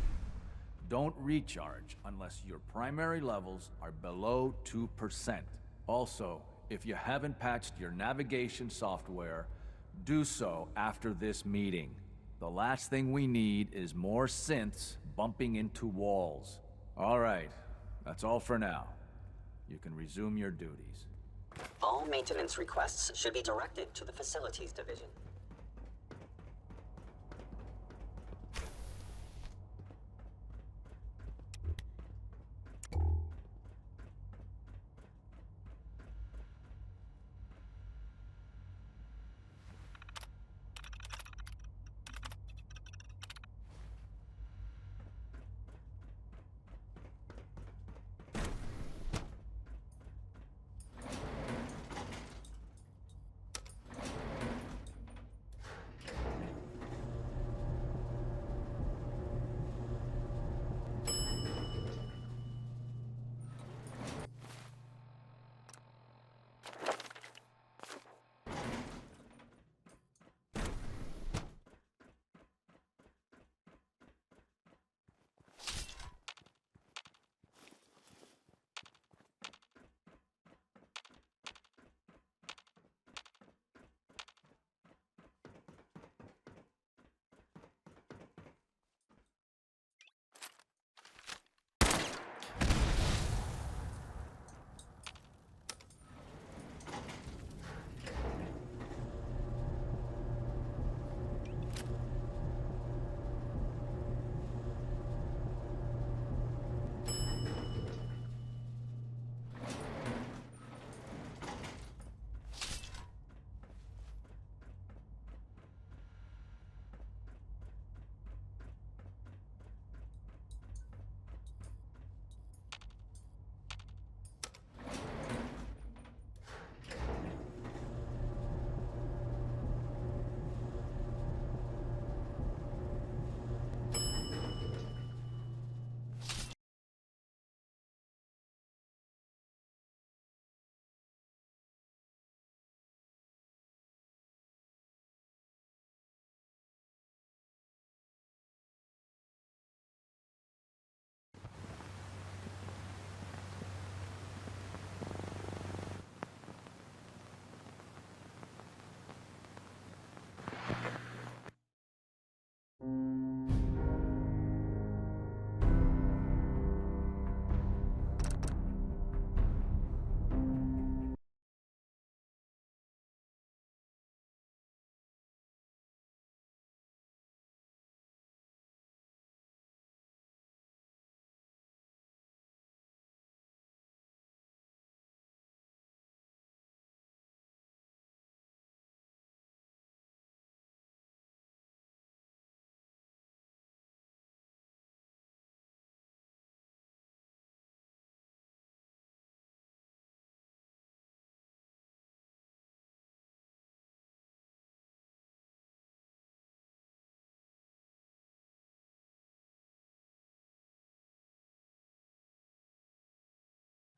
Don't recharge unless your primary levels are below 2%. Also, if you haven't patched your navigation software, do so after this meeting. The last thing we need is more synths bumping into walls. All right, that's all for now. You can resume your duties. All maintenance requests should be directed to the Facilities Division.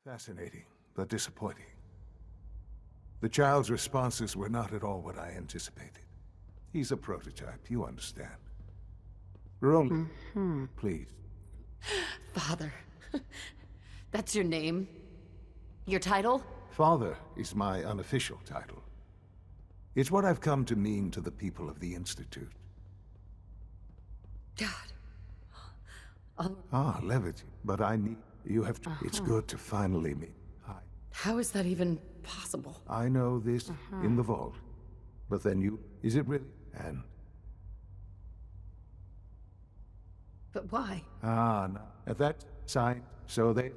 Fascinating, but disappointing. The child's responses were not at all what I anticipated. He's a prototype, you understand. We're only... Please. Father. That's your name? Your title? Father is my unofficial title. It's what I've come to mean to the people of the Institute. God. Levity. But I need... You have to... It's good to finally meet. How is that even possible? I know this in the vault. But then you... Is it really? And... But why? No. At that sign, so they...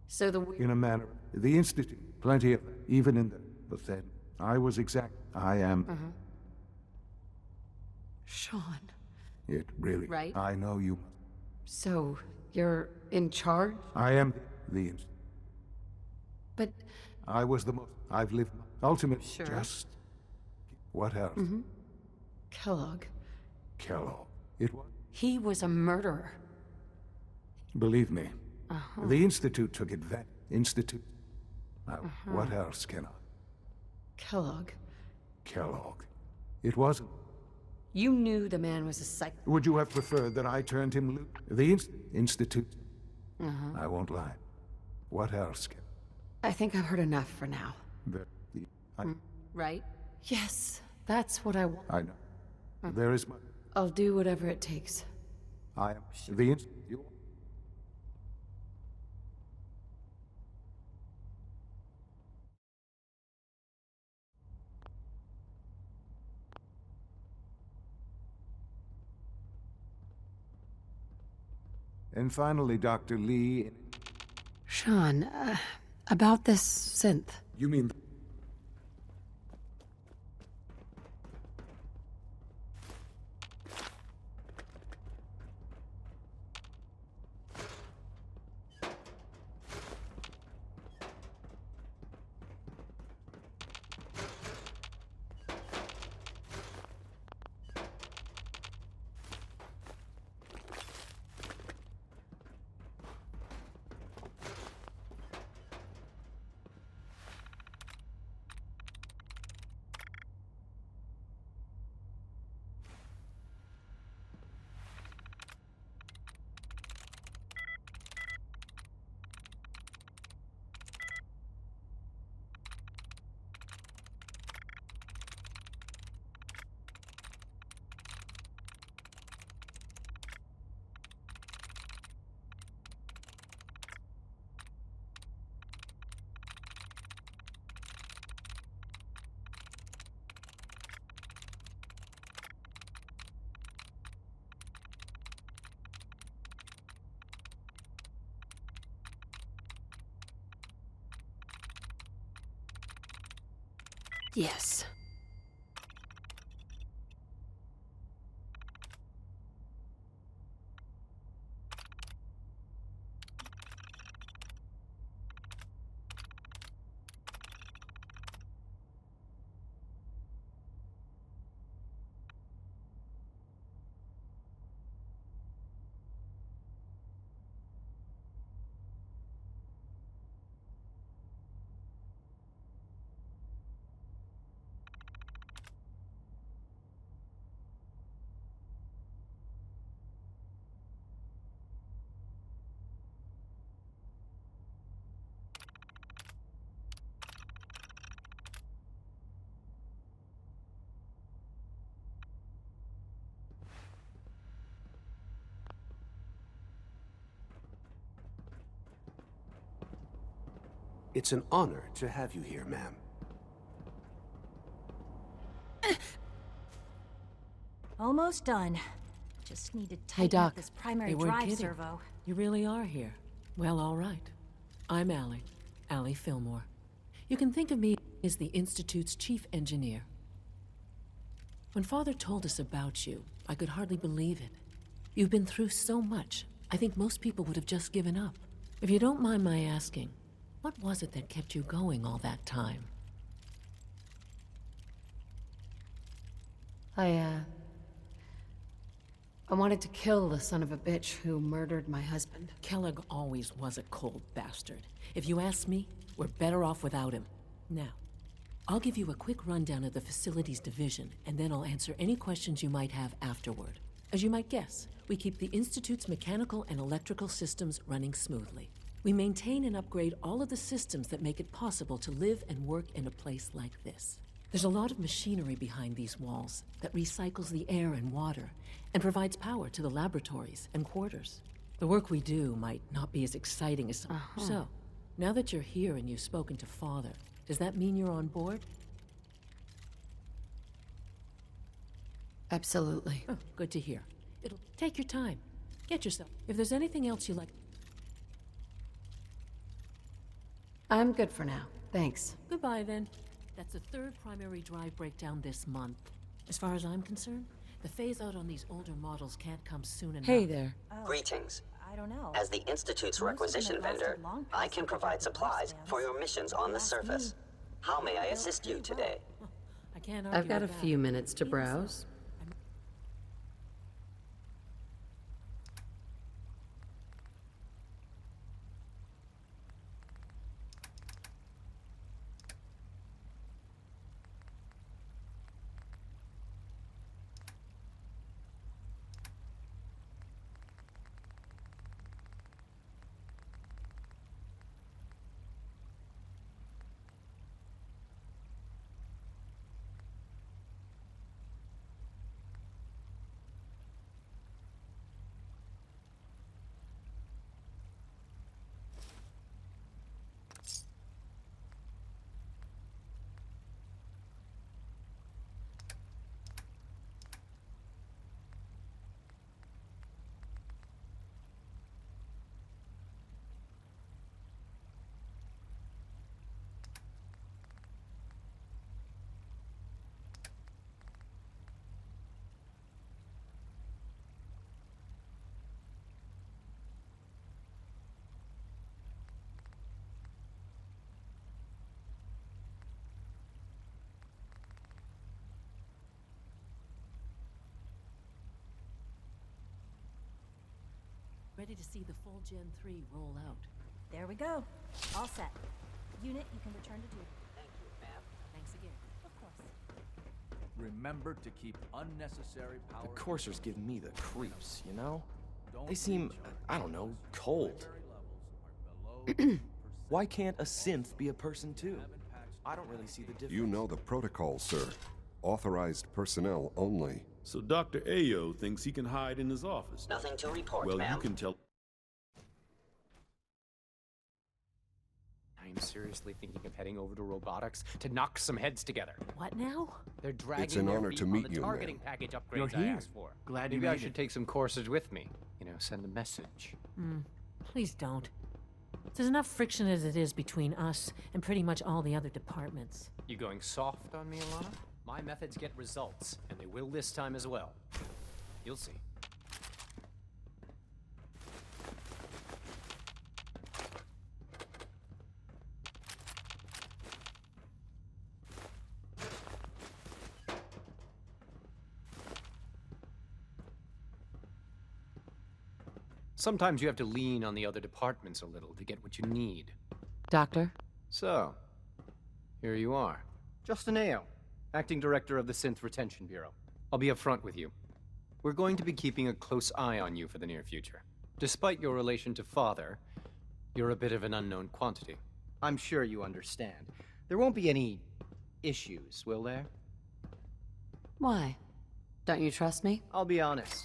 So the... In a manner, the Institute, plenty of... Even in the... But then, I was exact. I am. Sean. It really. Right? I know you. So, you're in charge? I am the. But... I was the most. I've lived. Ultimate. Sure. Just. What else? Kellogg. Kellogg. It was. He was a murderer. Believe me. The Institute took it. That Institute. Now, what else can I? Kellogg. Kellogg. It wasn't. You knew the man was a psych... Would you have preferred that I turned him loose? The Institute. I won't lie. What else can... I think I've heard enough for now. Right? Yes, that's what I want. I know. There is my... I'll do whatever it takes. I am... The Institute... And finally, Dr. Lee... Sean, about this synth. You mean... Yes. It's an honor to have you here, ma'am. Almost done. Just need to Hey, tighten up Doc. this primary They weren't drive kidding. servo. You really are here. Well, all right. I'm Allie Fillmore. You can think of me as the Institute's chief engineer. When Father told us about you, I could hardly believe it. You've been through so much, I think most people would have just given up. If you don't mind my asking, what was it that kept you going all that time? I wanted to kill the son of a bitch who murdered my husband. Kellogg always was a cold bastard. If you ask me, we're better off without him. Now, I'll give you a quick rundown of the Facilities Division, and then I'll answer any questions you might have afterward. As you might guess, we keep the Institute's mechanical and electrical systems running smoothly. We maintain and upgrade all of the systems that make it possible to live and work in a place like this. There's a lot of machinery behind these walls that recycles the air and water and provides power to the laboratories and quarters. The work we do might not be as exciting as some. So, now that you're here and you've spoken to Father, does that mean you're on board? Absolutely. Oh, good to hear. It'll take your time. Get yourself. If there's anything else you like... I'm good for now. Thanks. Goodbye, then. That's the third primary drive breakdown this month. As far as I'm concerned, the phase-out on these older models can't come soon enough. Hey there. Greetings. I don't know. As the Institute's requisition vendor, I can provide supplies for your missions on the surface. How may I assist you today? I can't I've argue got a with that. few minutes to Even so, browse. Ready to see the full Gen 3 roll out. There we go. All set. Unit, you can return to duty. Thank you, ma'am. Thanks again. Of course. Remember to keep unnecessary power... The coursers give me the creeps, you know? Don't They seem, recharge. I don't know, cold. Primary levels are below Why can't a synth be a person too? I don't really see the difference. You know the protocol, sir. Authorized personnel only. So Dr. Ayo thinks he can hide in his office. Nothing to report, Well, ma'am. you can tell... I'm seriously thinking of heading over to robotics to knock some heads together. What now? They're dragging It's an their honor feet to on meet the you, targeting ma'am. package upgrades You're I here. asked for. Glad you Maybe I made should it. take some coursers with me. You know, send a message. Please don't. There's enough friction as it is between us and pretty much all the other departments. You going soft on me, Alana? My methods get results, and they will this time as well. You'll see. Sometimes you have to lean on the other departments a little to get what you need. Doctor? So, here you are. Justin Ayo, Acting Director of the Synth Retention Bureau. I'll be upfront with you. We're going to be keeping a close eye on you for the near future. Despite your relation to Father, you're a bit of an unknown quantity. I'm sure you understand. There won't be any issues, will there? Why? Don't you trust me? I'll be honest.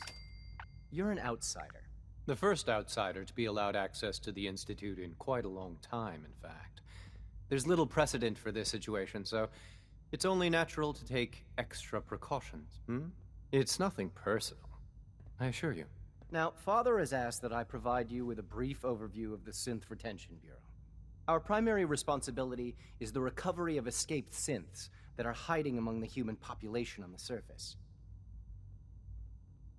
You're an outsider. The first outsider to be allowed access to the Institute in quite a long time, in fact. There's little precedent for this situation, so it's only natural to take extra precautions, It's nothing personal, I assure you. Now, Father has asked that I provide you with a brief overview of the Synth Retention Bureau. Our primary responsibility is the recovery of escaped synths that are hiding among the human population on the surface.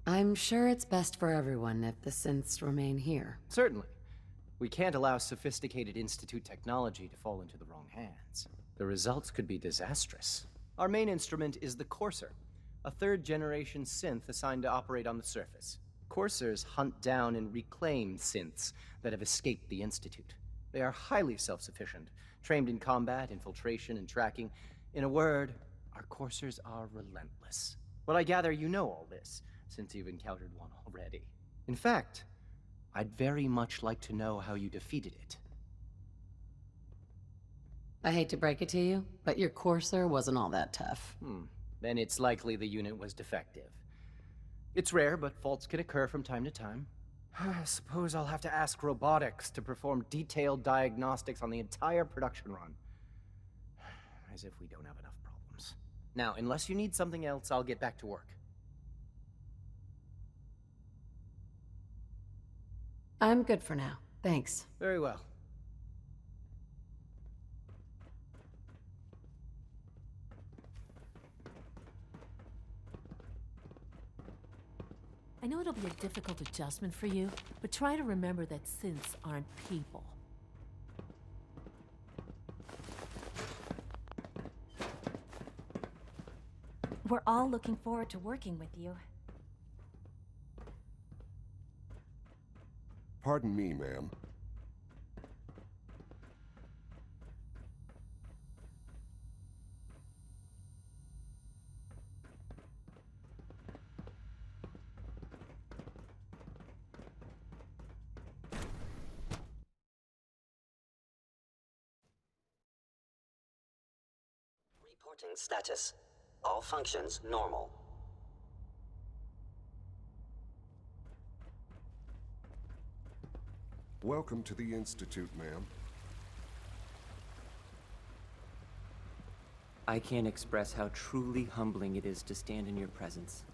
I'm sure it's best for everyone if the synths remain here. Certainly. We can't allow sophisticated Institute technology to fall into the wrong hands. The results could be disastrous. Our main instrument is the Courser, a third-generation synth assigned to operate on the surface. Coursers hunt down and reclaim synths that have escaped the Institute. They are highly self-sufficient, trained in combat, infiltration, and tracking. In a word, our Coursers are relentless. Well, I gather you know all this, since you've encountered one already. In fact, I'd very much like to know how you defeated it. I hate to break it to you, but your Courser wasn't all that tough. Then it's likely the unit was defective. It's rare, but faults can occur from time to time. I suppose I'll have to ask robotics to perform detailed diagnostics on the entire production run. As if we don't have enough problems. Now, unless you need something else, I'll get back to work. I'm good for now. Thanks. Very well. I know it'll be a difficult adjustment for you, but try to remember that synths aren't people. We're all looking forward to working with you. Pardon me, ma'am. Reporting status. All functions normal. Welcome to the Institute, ma'am. I can't express how truly humbling it is to stand in your presence.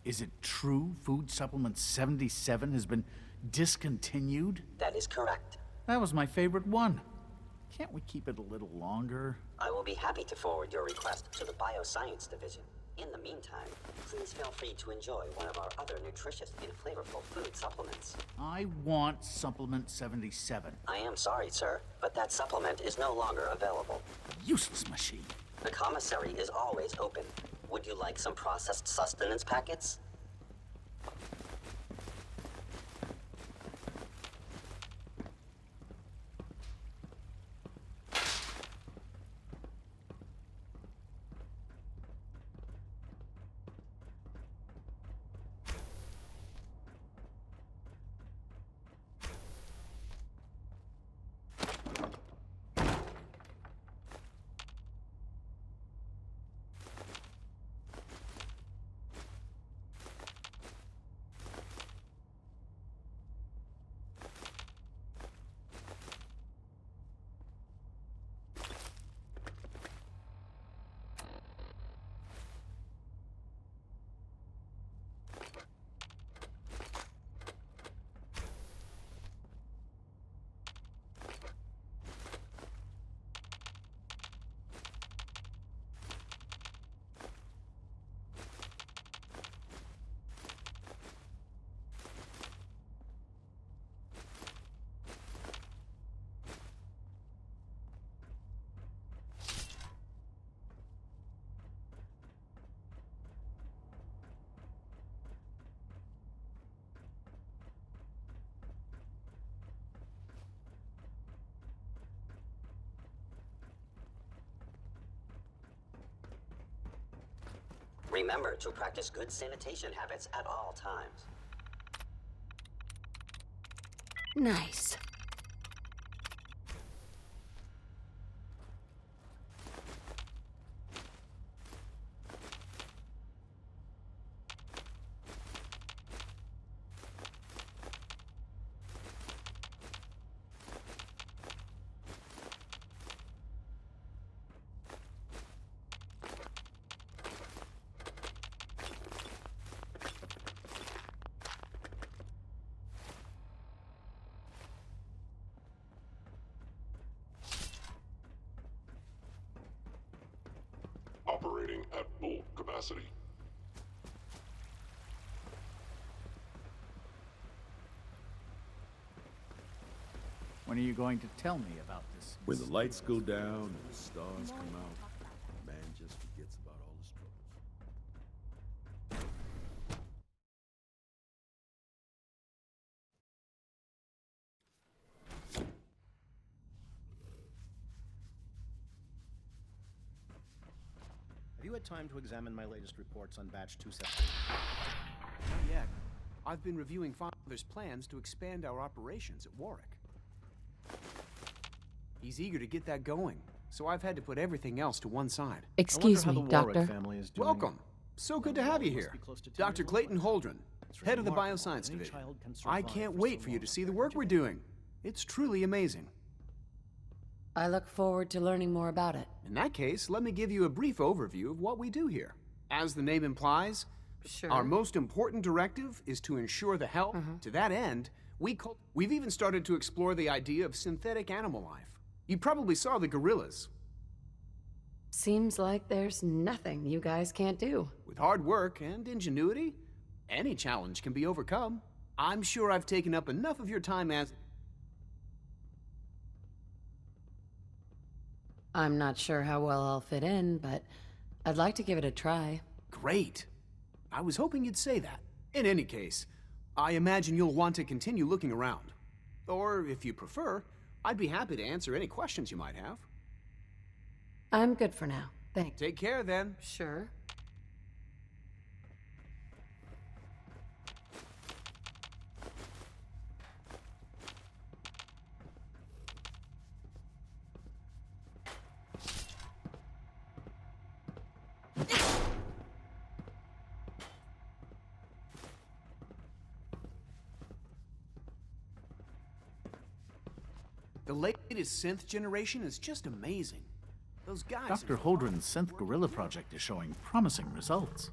Is it true Food Supplement 77 has been discontinued? That is correct. That was my favorite one. Can't we keep it a little longer? I will be happy to forward your request to the Bioscience Division. In the meantime, please feel free to enjoy one of our other nutritious and flavorful food supplements. I want Supplement 77. I am sorry, sir, but that supplement is no longer available. Useless machine. The commissary is always open. Would you like some processed sustenance packets? Remember to practice good sanitation habits at all times. Nice. Operating at full capacity. When are you going to tell me about this? When the lights go down and the stars come out, man just forgets about all his troubles. Have you had time to examine my latest reports on Batch 270? Not yet. I've been reviewing Father's plans to expand our operations at Warwick. He's eager to get that going, so I've had to put everything else to one side. Excuse me, Doctor. Welcome. So good to have you here. Dr. Clayton Holdren, head of the Bioscience Division. I can't wait for you to see the work we're doing. It's truly amazing. I look forward to learning more about it. In that case, let me give you a brief overview of what we do here. As the name implies, our most important directive is to ensure the health. To that end, we've even started to explore the idea of synthetic animal life. You probably saw the gorillas. Seems like there's nothing you guys can't do. With hard work and ingenuity, Any challenge can be overcome. I'm sure I've taken up enough of your time as... I'm not sure how well I'll fit in, but I'd like to give it a try. Great. I was hoping you'd say that. In any case, I imagine you'll want to continue looking around. Or, if you prefer, I'd be happy to answer any questions you might have. I'm good for now. Thanks. Take care, then. Sure. The latest synth generation is just amazing. Those guys... Dr. Holdren's Synth Gorilla project is showing promising results.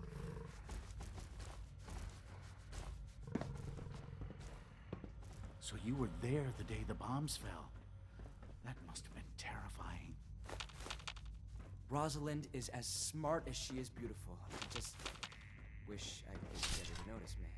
So you were there the day the bombs fell. That must have been terrifying. Rosalind is as smart as she is beautiful. I just wish I could get her to notice me.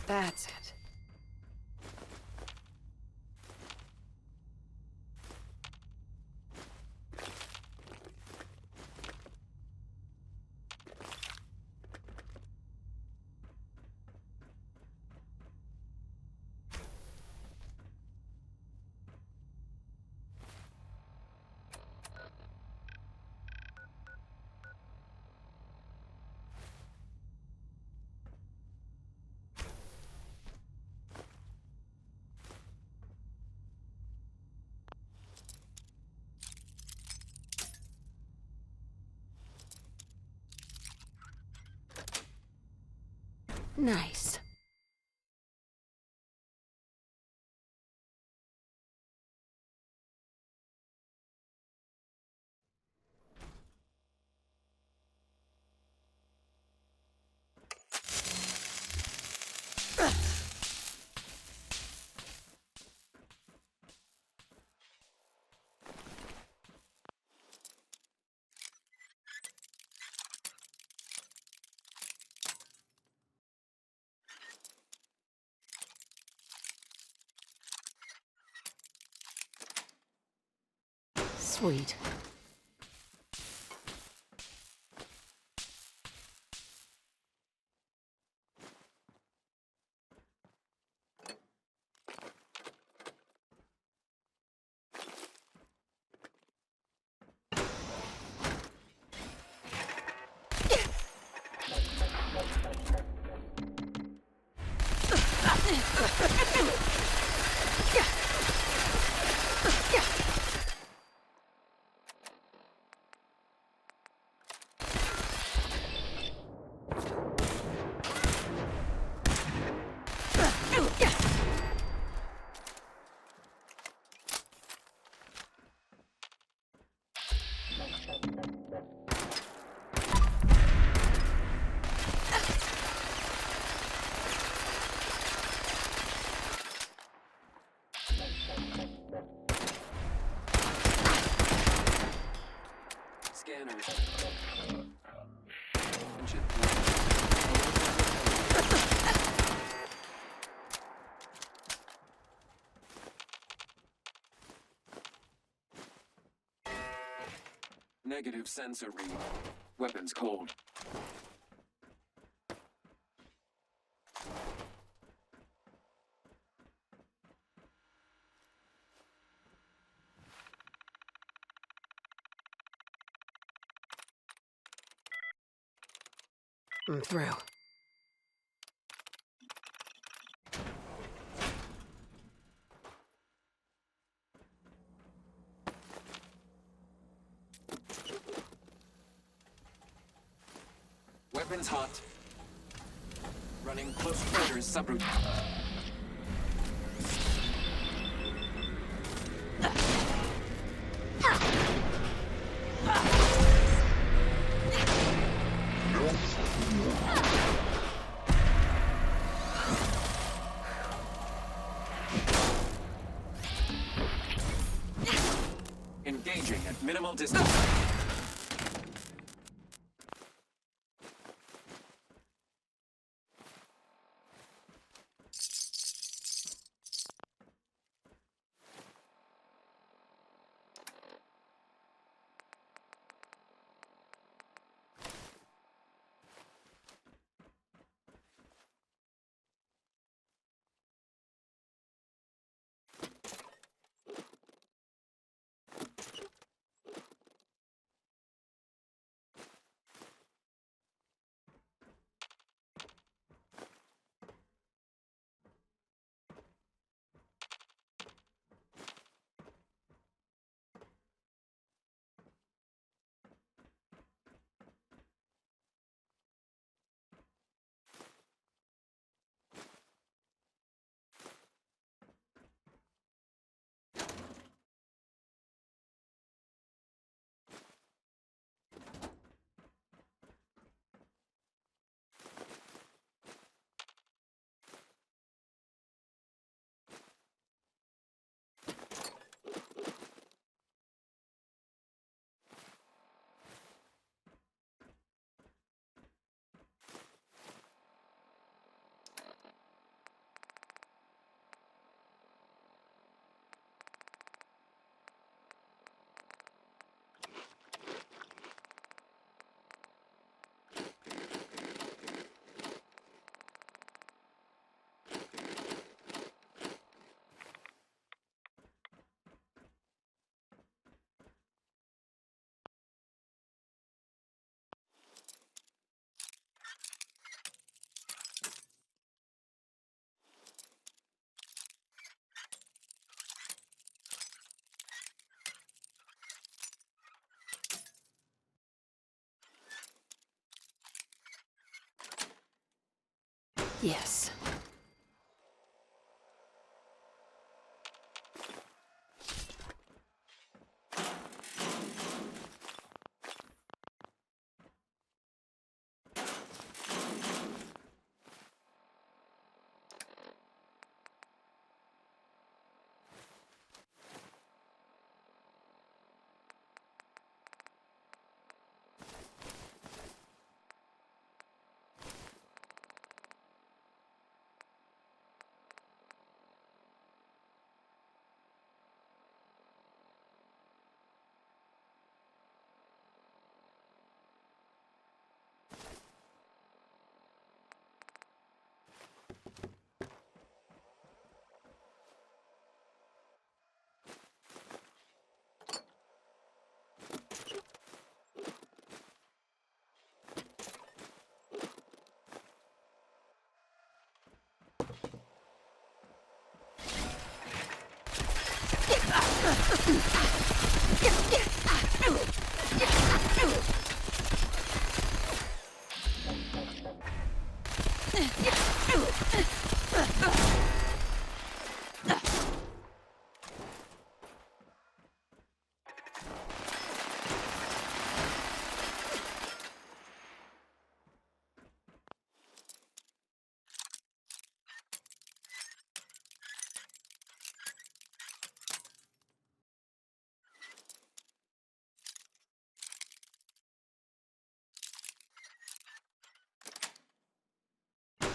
That's it. Nice. Sweet. Negative sensor read. Weapons cold. I'm through. Weapons hot. Running close quarters subroutine. Engaging at minimal distance. Yes.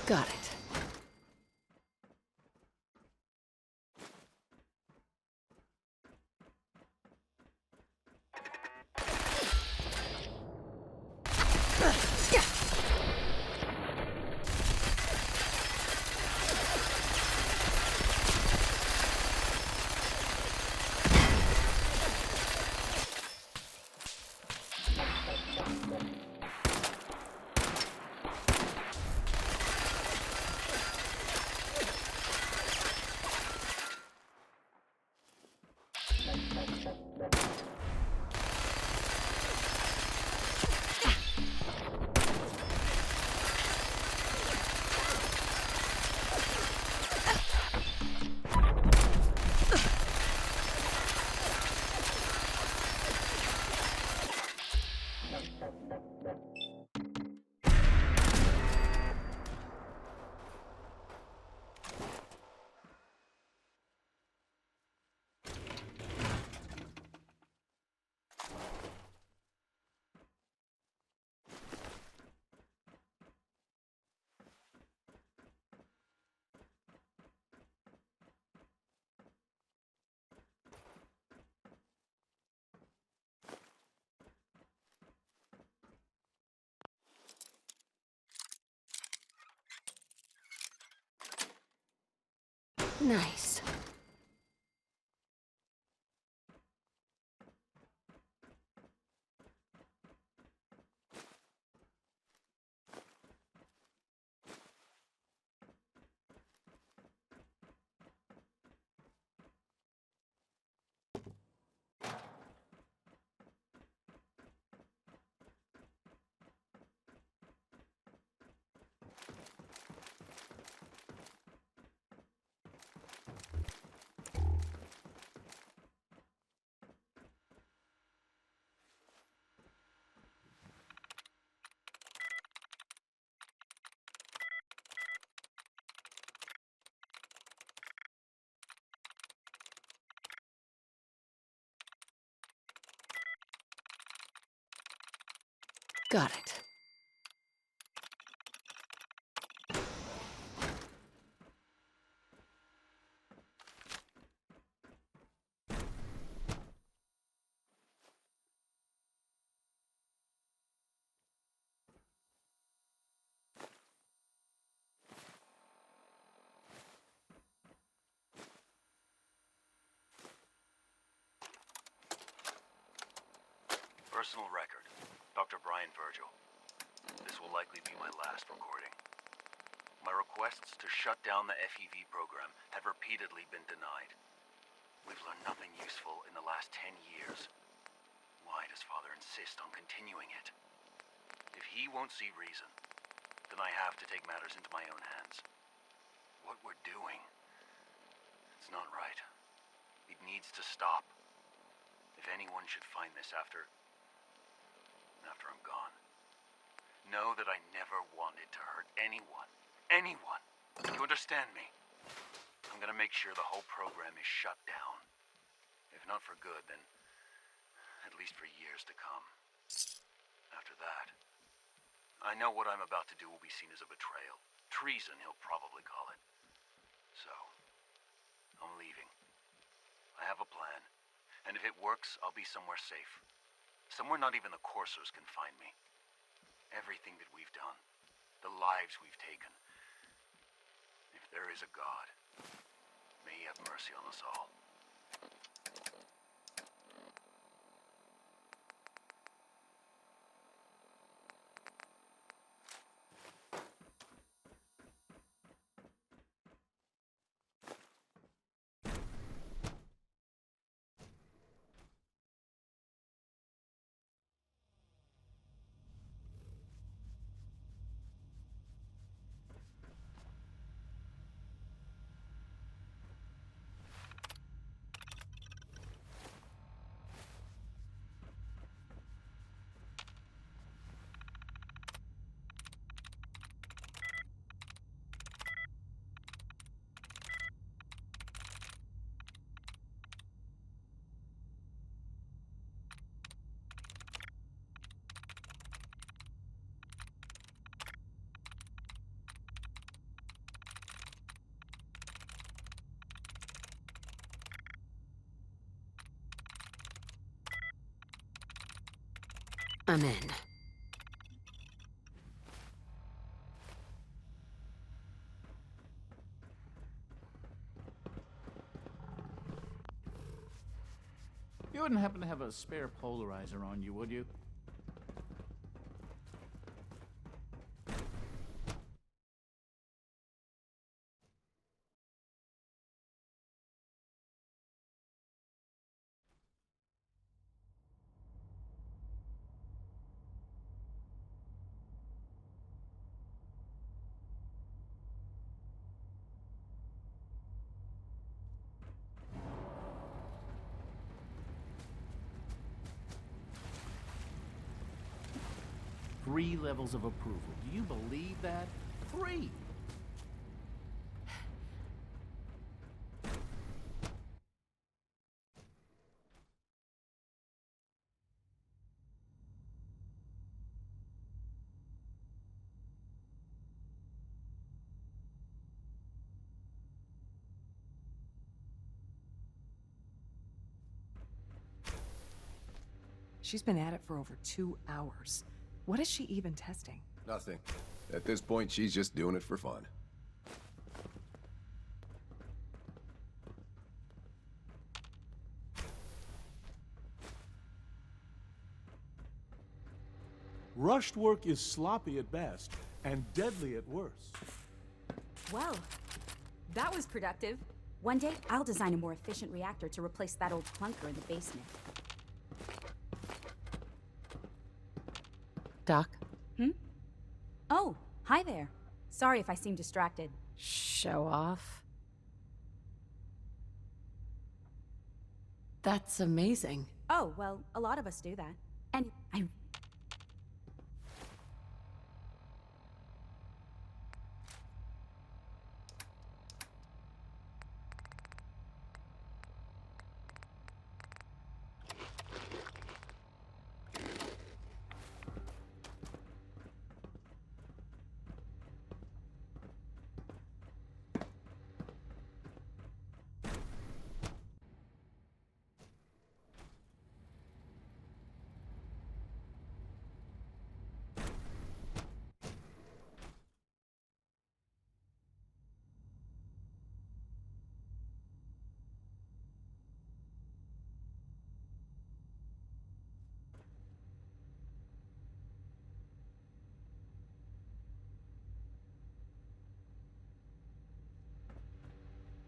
Got it. Nice. Got it. Personal record. Dr. Brian Virgil. This will likely be my last recording. My requests to shut down the FEV program have repeatedly been denied. We've learned nothing useful in the last 10 years. Why does Father insist on continuing it? If he won't see reason, then I have to take matters into my own hands. What we're doing, it's not right. It needs to stop. If anyone should find this after I'm gone, know that I never wanted to hurt anyone. Anyone. You understand me? I'm gonna make sure the whole program is shut down. If not for good, then at least for years to come. After that, I know what I'm about to do will be seen as a betrayal. Treason, he'll probably call it. So, I'm leaving. I have a plan. And if it works, I'll be somewhere safe. Somewhere not even the coursers can find me. Everything that we've done, the lives we've taken. If there is a God, may he have mercy on us all. I'm in. You wouldn't happen to have a spare polarizer on you, would you? Three levels of approval. Do you believe that? 3! She's been at it for over 2 hours. What is she even testing? Nothing. At this point, she's just doing it for fun. Rushed work is sloppy at best and deadly at worst. Well, that was productive. One day, I'll design a more efficient reactor to replace that old clunker in the basement. Doc? Oh, hi there. Sorry if I seem distracted. Show off. That's amazing. Oh, well, a lot of us do that. And I...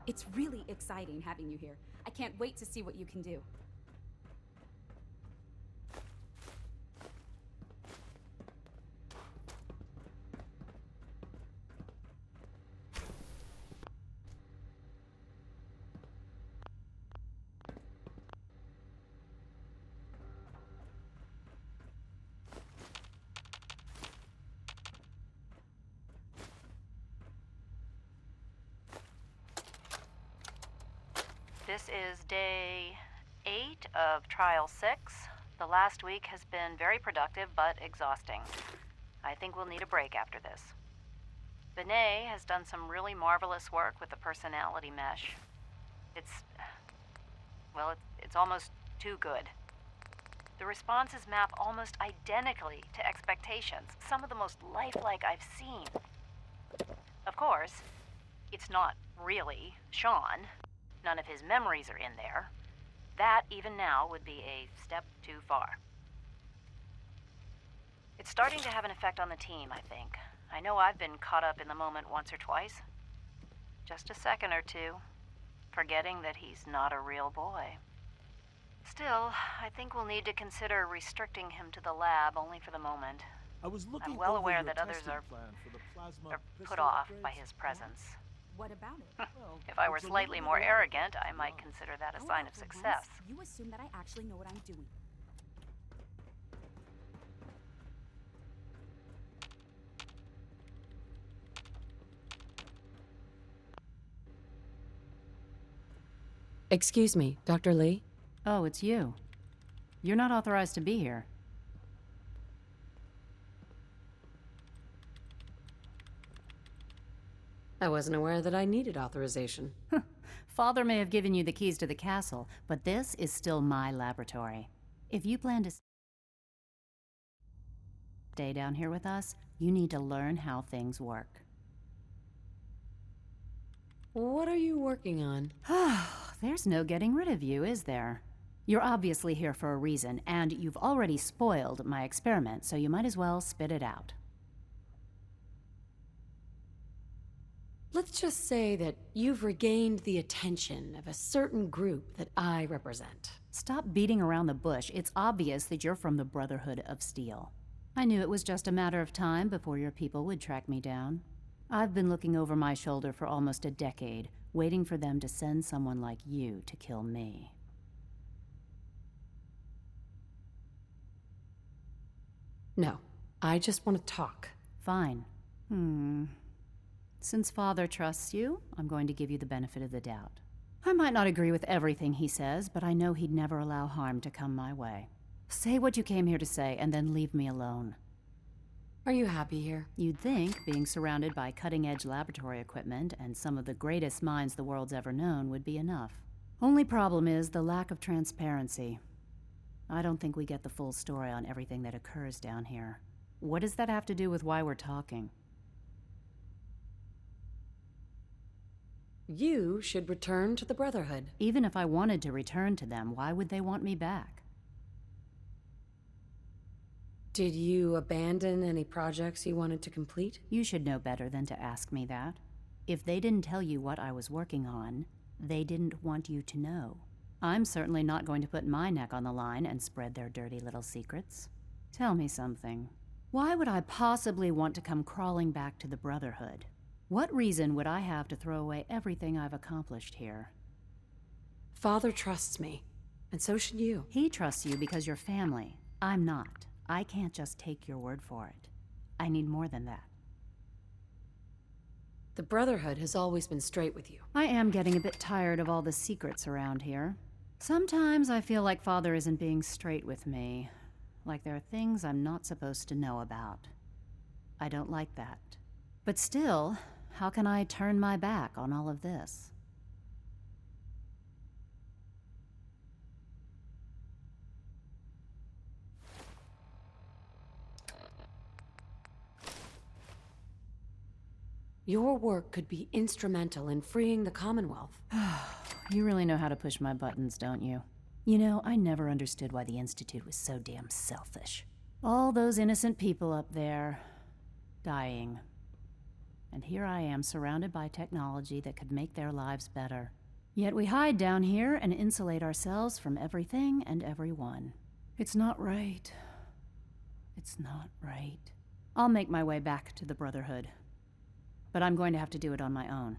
It's really exciting having you here. I can't wait to see what you can do. This is day 8 of Trial 6. The last week has been very productive, but exhausting. I think we'll need a break after this. Benet has done some really marvelous work with the personality mesh. It's almost too good. The responses map almost identically to expectations, some of the most lifelike I've seen. Of course, it's not really Sean. None of his memories are in there. That, even now, would be a step too far. It's starting to have an effect on the team, I think. I know I've been caught up in the moment once or twice. Just a second or two, forgetting that he's not a real boy. Still, I think we'll need to consider restricting him to the lab only for the moment. I'm well aware that others are put off by his presence. What about it? If I were slightly more arrogant, I might consider that a sign of success. You assume that I actually know what I'm doing. Excuse me, Dr. Lee? Oh, it's you. You're not authorized to be here. I wasn't aware that I needed authorization. Father may have given you the keys to the castle, but this is still my laboratory. If you plan to stay down here with us, you need to learn how things work. What are you working on? There's no getting rid of you, is there? You're obviously here for a reason, and you've already spoiled my experiment, so you might as well spit it out. Let's just say that you've regained the attention of a certain group that I represent. Stop beating around the bush. It's obvious that you're from the Brotherhood of Steel. I knew it was just a matter of time before your people would track me down. I've been looking over my shoulder for almost a decade, waiting for them to send someone like you to kill me. No, I just want to talk. Fine. Since Father trusts you, I'm going to give you the benefit of the doubt. I might not agree with everything he says, but I know he'd never allow harm to come my way. Say what you came here to say, and then leave me alone. Are you happy here? You'd think being surrounded by cutting-edge laboratory equipment and some of the greatest minds the world's ever known would be enough. Only problem is the lack of transparency. I don't think we get the full story on everything that occurs down here. What does that have to do with why we're talking? You should return to the Brotherhood. Even if I wanted to return to them, why would they want me back? Did you abandon any projects you wanted to complete? You should know better than to ask me that. If they didn't tell you what I was working on, they didn't want you to know. I'm certainly not going to put my neck on the line and spread their dirty little secrets. Tell me something. Why would I possibly want to come crawling back to the Brotherhood? What reason would I have to throw away everything I've accomplished here? Father trusts me, and so should you. He trusts you because you're family. I'm not. I can't just take your word for it. I need more than that. The Brotherhood has always been straight with you. I am getting a bit tired of all the secrets around here. Sometimes I feel like Father isn't being straight with me. Like there are things I'm not supposed to know about. I don't like that. But still, how can I turn my back on all of this? Your work could be instrumental in freeing the Commonwealth. You really know how to push my buttons, don't you? You know, I never understood why the Institute was so damn selfish. All those innocent people up there, dying. And here I am, surrounded by technology that could make their lives better. Yet we hide down here and insulate ourselves from everything and everyone. It's not right. It's not right. I'll make my way back to the Brotherhood. But I'm going to have to do it on my own.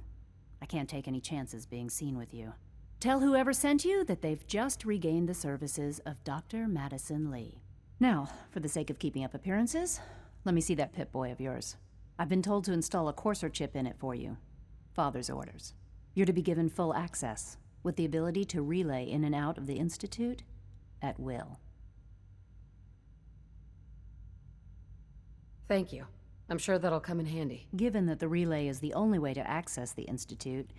I can't take any chances being seen with you. Tell whoever sent you that they've just regained the services of Dr. Madison Lee. Now, for the sake of keeping up appearances, let me see that Pip-Boy of yours. I've been told to install a courser chip in it for you. Father's orders. You're to be given full access, with the ability to relay in and out of the Institute at will. Thank you. I'm sure that'll come in handy. Given that the relay is the only way to access the Institute,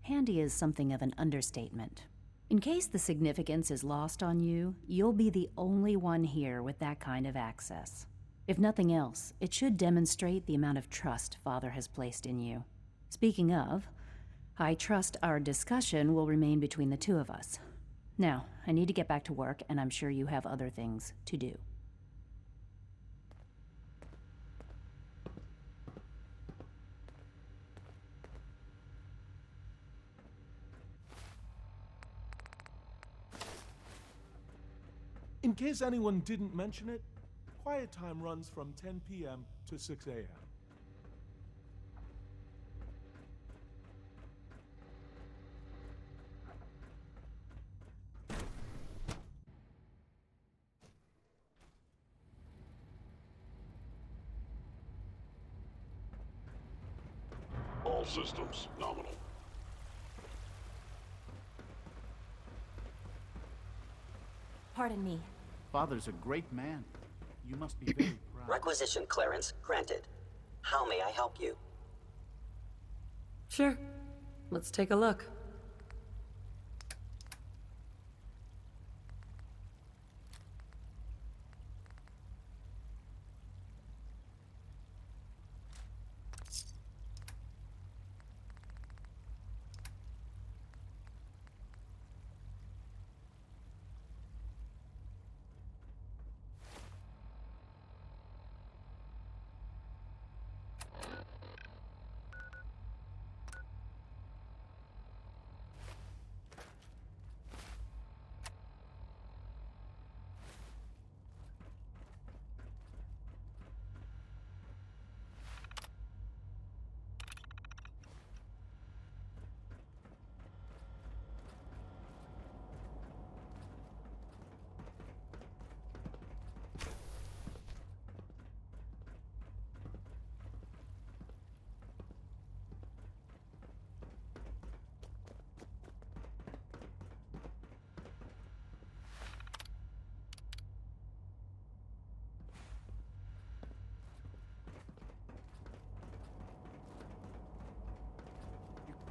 handy is something of an understatement. In case the significance is lost on you, you'll be the only one here with that kind of access. If nothing else, it should demonstrate the amount of trust Father has placed in you. Speaking of, I trust our discussion will remain between the two of us. Now, I need to get back to work, and I'm sure you have other things to do. In case anyone didn't mention it, quiet time runs from 10 p.m. to 6 a.m. All systems nominal. Pardon me. Father's a great man. You must be very proud. Requisition clearance granted. How may I help you? Sure. Let's take a look.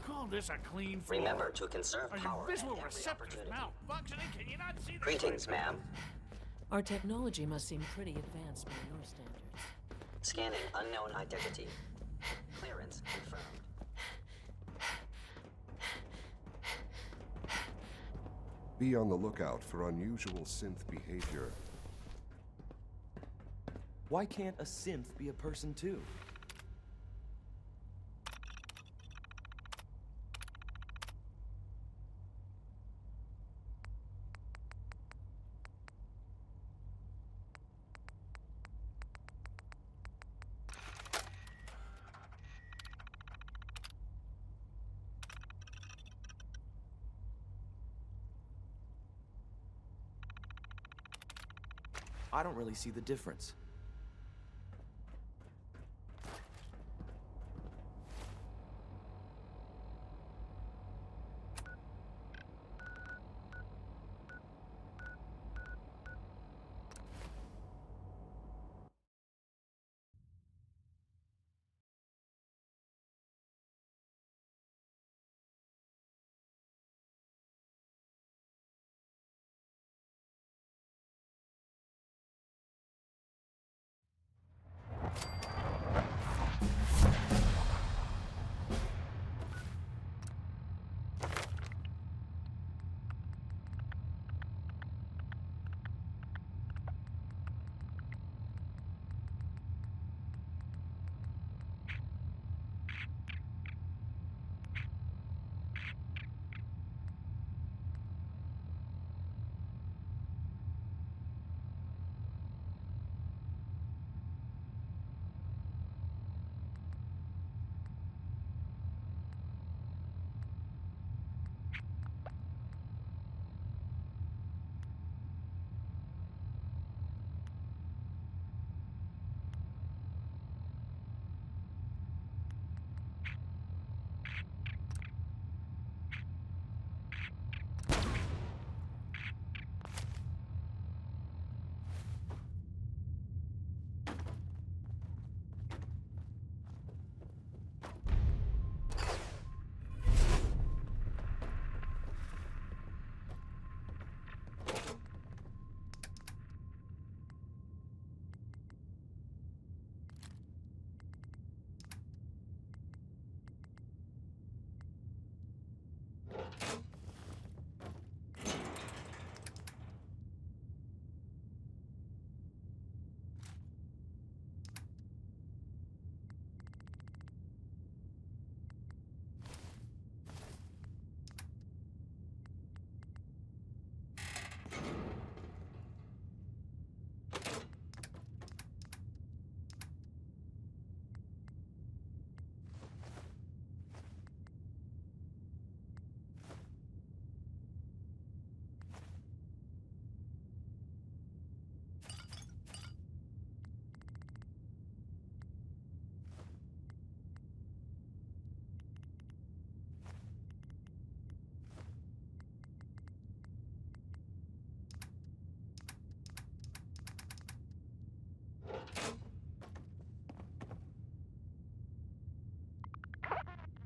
Call this a clean floor? Remember to conserve Are power. your visual receptors malfunctioning? Can you not see the Greetings, ma'am. Our technology must seem pretty advanced by your standards. Scanning unknown identity. Clearance confirmed. Be on the lookout for unusual synth behavior. Why can't a synth be a person too? I don't really see the difference.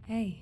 Hey.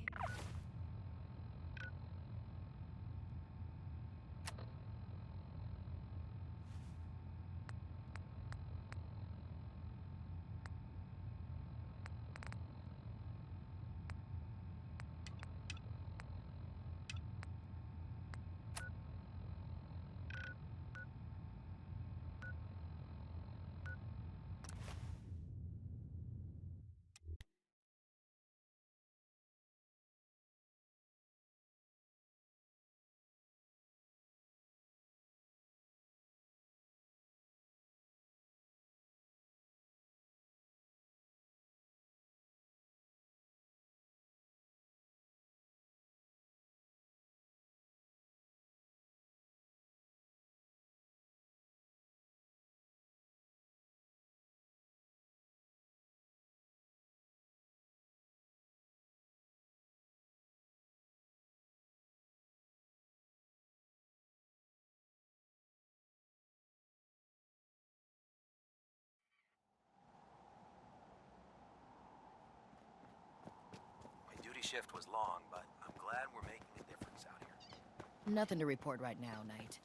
My duty shift was long, but I'm glad we're making a difference out here. Nothing to report right now, Knight.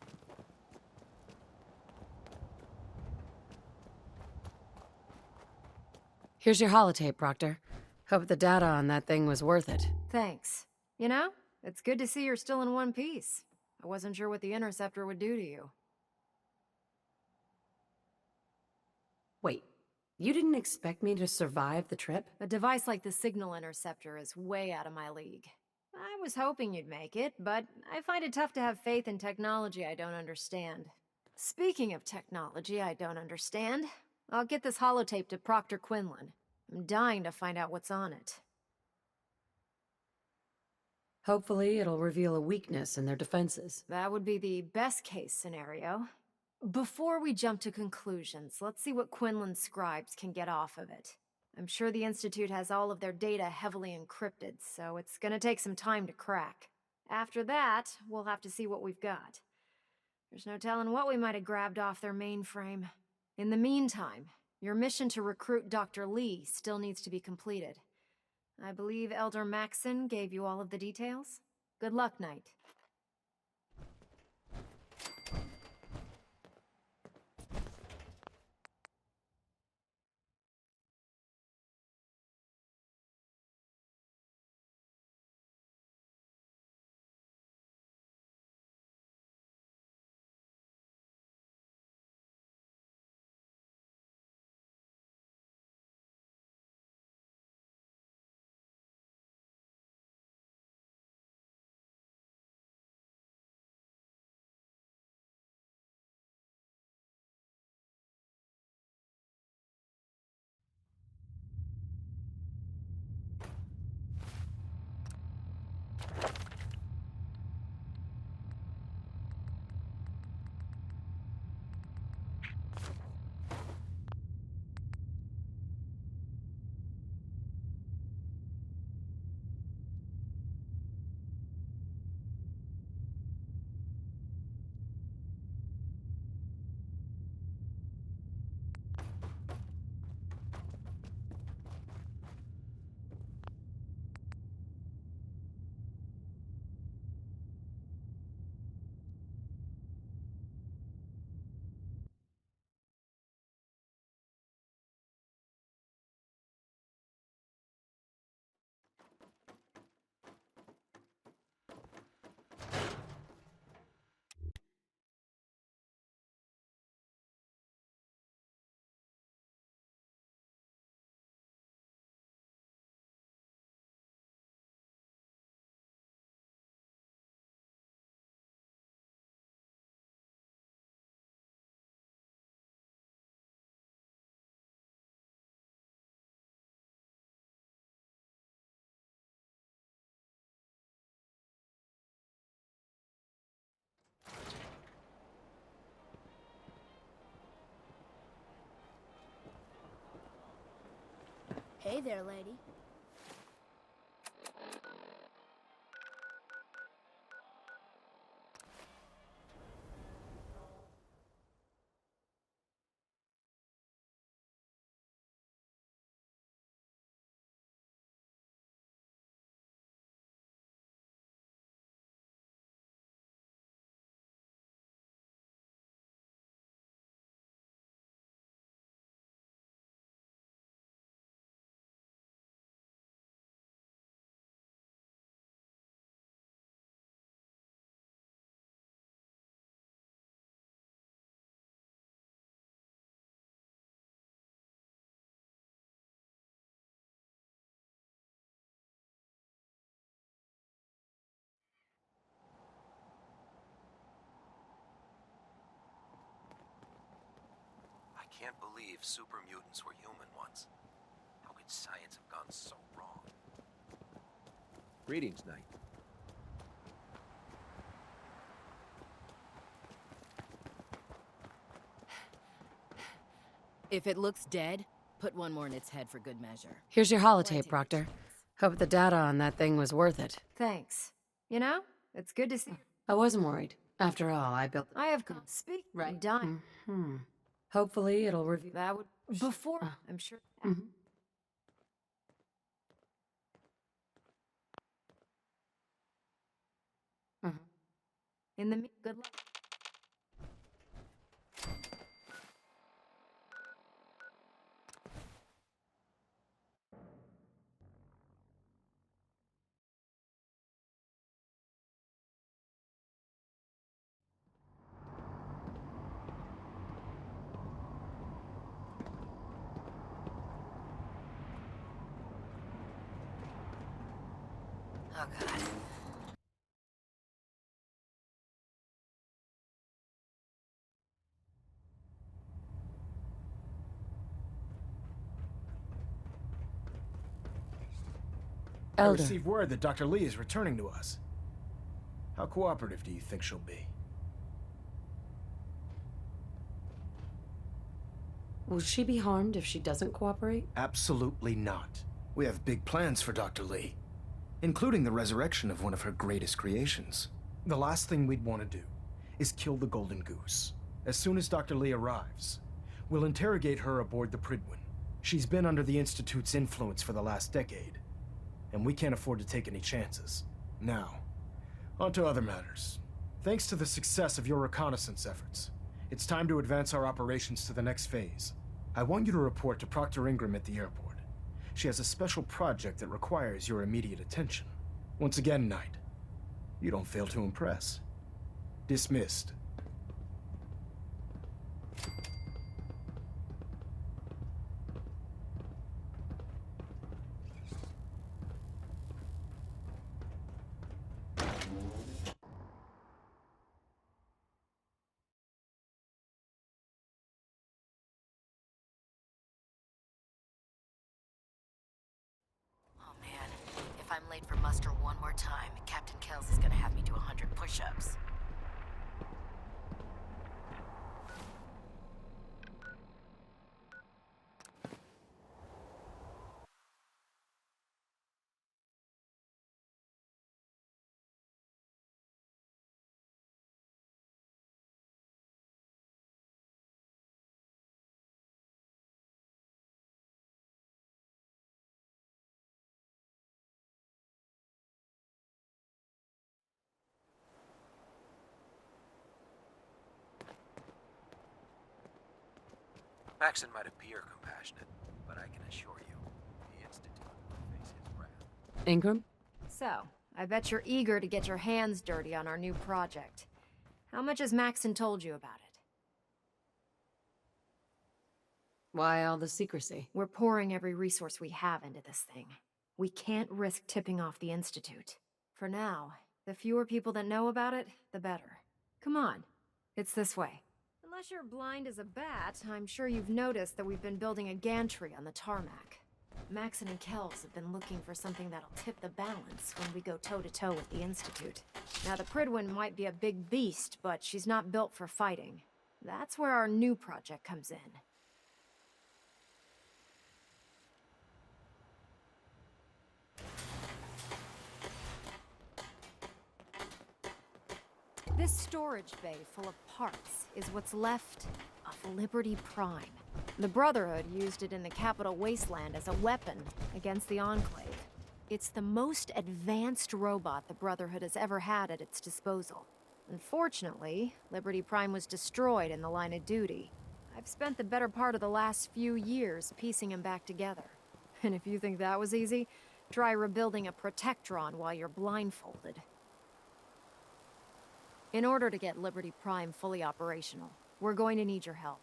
Here's your holotape, Proctor. Hope the data on that thing was worth it. Thanks. You know, it's good to see you're still in one piece. I wasn't sure what the Interceptor would do to you. Wait, You didn't expect me to survive the trip? A device like the signal interceptor is way out of my league. I was hoping you'd make it, but I find it tough to have faith in technology I don't understand. Speaking of technology I don't understand, I'll get this holotape to Proctor Quinlan. I'm dying to find out what's on it. Hopefully it'll reveal a weakness in their defenses. That would be the best-case scenario. Before we jump to conclusions, let's see what Quinlan's scribes can get off of it. I'm sure the Institute has all of their data heavily encrypted, so it's gonna take some time to crack. After that, we'll have to see what we've got. There's no telling what we might have grabbed off their mainframe. In the meantime, your mission to recruit Dr. Lee still needs to be completed. I believe Elder Maxson gave you all of the details? Good luck, Knight. Hey there, lady. I can't believe super mutants were human once. How could science have gone so wrong? Greetings, Knight. If it looks dead, put one more in its head for good measure. Here's your holotape, Proctor. Hope the data on that thing was worth it. Thanks. You know, it's good to see. I wasn't worried. After all, I built... I have come. Speak. Right. I'm dying. Hopefully it'll reveal... That would... Before... I'm sure... In the... Good luck. Oh, God. I Elder. received word that Dr. Lee is returning to us. How cooperative do you think she'll be? Will she be harmed if she doesn't cooperate? Absolutely not. We have big plans for Dr. Lee, including the resurrection of one of her greatest creations. The last thing we'd want to do is kill the Golden Goose. As soon as Dr. Lee arrives, we'll interrogate her aboard the Pridwin. She's been under the Institute's influence for the last decade, and we can't afford to take any chances. Now, on to other matters. Thanks to the success of your reconnaissance efforts, it's time to advance our operations to the next phase. I want you to report to Proctor Ingram at the airport. She has a special project that requires your immediate attention. Once again, Knight, you don't fail to impress. Dismissed. Oh, man. If I'm late for muster one more time, Captain Kells is gonna have me do 100 push-ups. Maxon might appear compassionate, but I can assure you, the Institute will face his wrath. Ingram? So, I bet you're eager to get your hands dirty on our new project. How much has Maxon told you about it? Why all the secrecy? We're pouring every resource we have into this thing. We can't risk tipping off the Institute. For now, the fewer people that know about it, the better. Come on, it's this way. Unless you're blind as a bat, I'm sure you've noticed that we've been building a gantry on the tarmac. Maxon and Kells have been looking for something that'll tip the balance when we go toe-to-toe with the Institute. Now, the Pridwin might be a big beast, but she's not built for fighting. That's where our new project comes in. This storage bay full of parts is what's left of Liberty Prime. The Brotherhood used it in the Capital Wasteland as a weapon against the Enclave. It's the most advanced robot the Brotherhood has ever had at its disposal. Unfortunately, Liberty Prime was destroyed in the line of duty. I've spent the better part of the last few years piecing him back together. And if you think that was easy, try rebuilding a Protectron while you're blindfolded. In order to get Liberty Prime fully operational, we're going to need your help.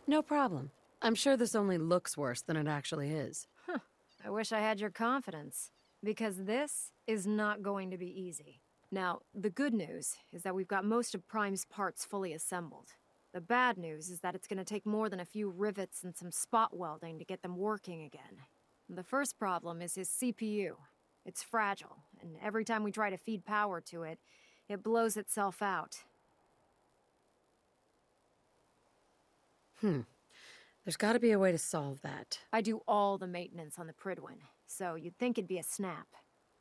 No problem. I'm sure this only looks worse than it actually is. Huh. I wish I had your confidence, because this is not going to be easy. Now, the good news is that we've got most of Prime's parts fully assembled. The bad news is that it's going to take more than a few rivets and some spot welding to get them working again. The first problem is his CPU. It's fragile, and every time we try to feed power to it, it blows itself out. There's gotta be a way to solve that. I do all the maintenance on the Pridwin, so you'd think it'd be a snap.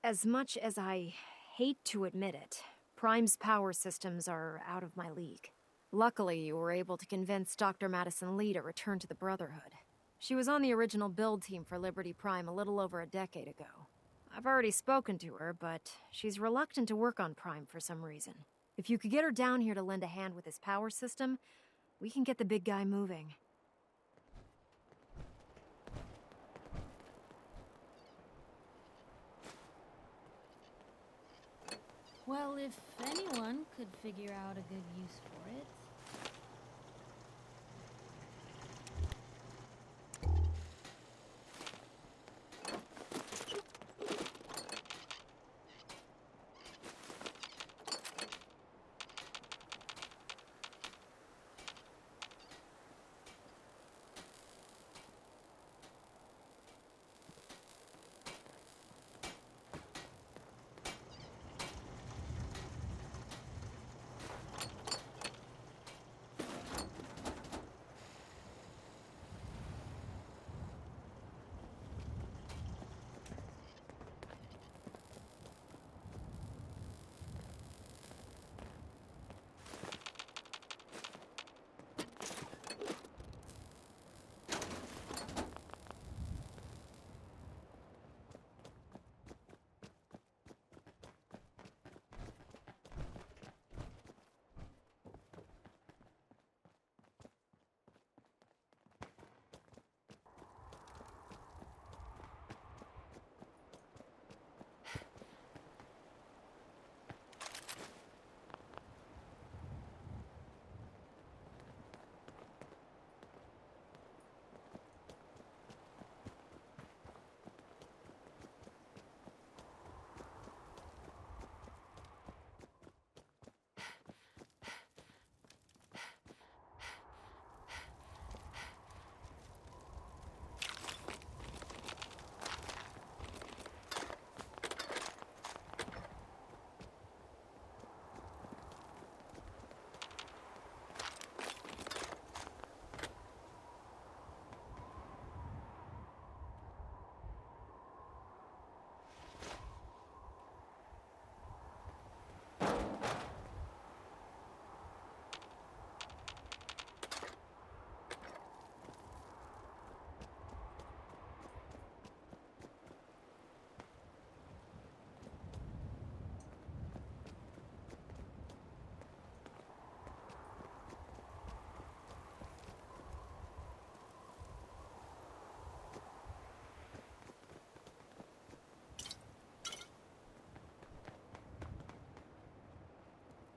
As much as I hate to admit it, Prime's power systems are out of my league. Luckily, you were able to convince Dr. Madison Lee to return to the Brotherhood. She was on the original build team for Liberty Prime a little over a decade ago. I've already spoken to her, but she's reluctant to work on Prime for some reason. If you could get her down here to lend a hand with his power system, we can get the big guy moving. Well, if anyone could figure out a good use for it.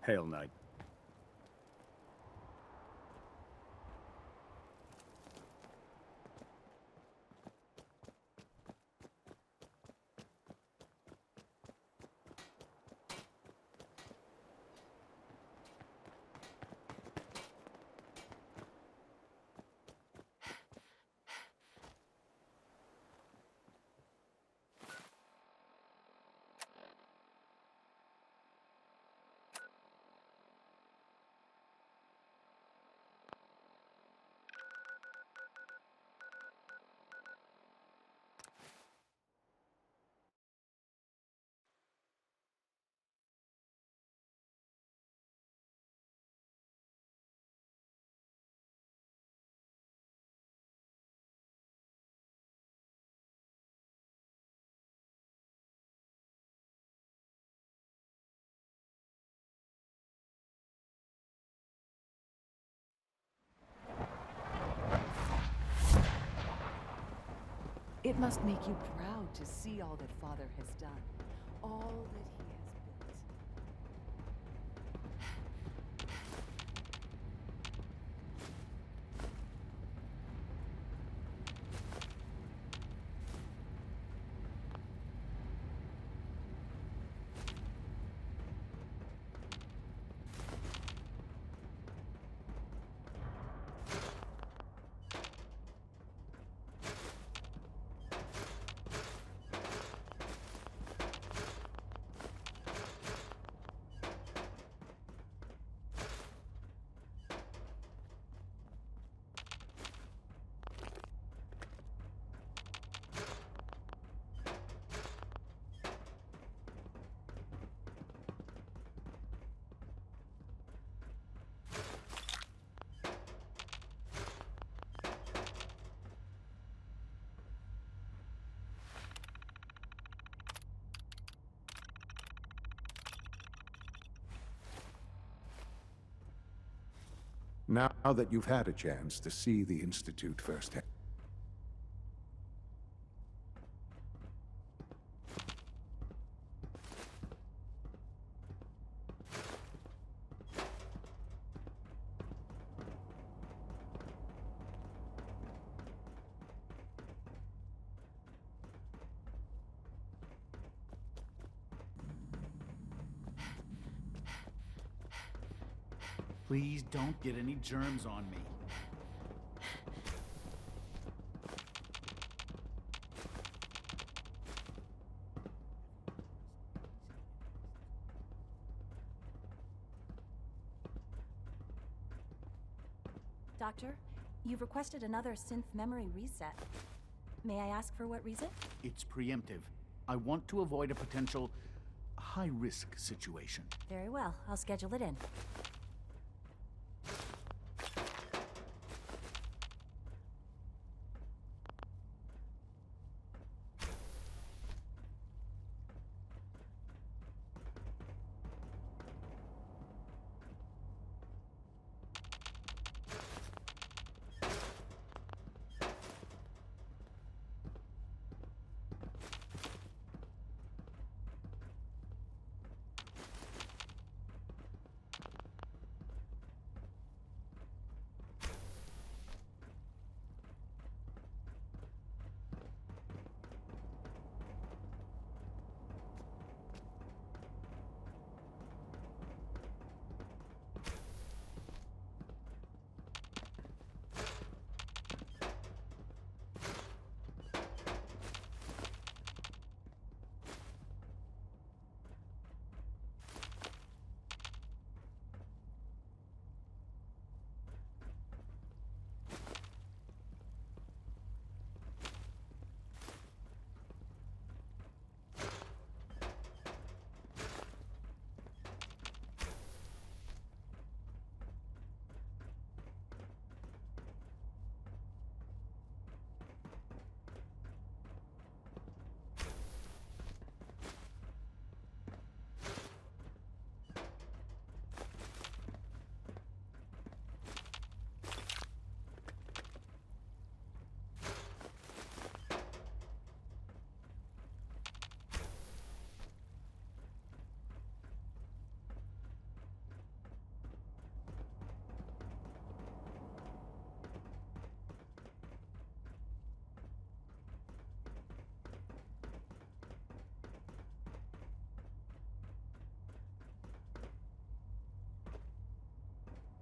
Hail, Knight. It must make you proud to see all that Father has done. All that he has built. Now that you've had a chance to see the Institute firsthand. Please don't get any germs on me. Doctor, you've requested another synth memory reset. May I ask for what reason? It's preemptive. I want to avoid a potential high-risk situation. Very well, I'll schedule it in.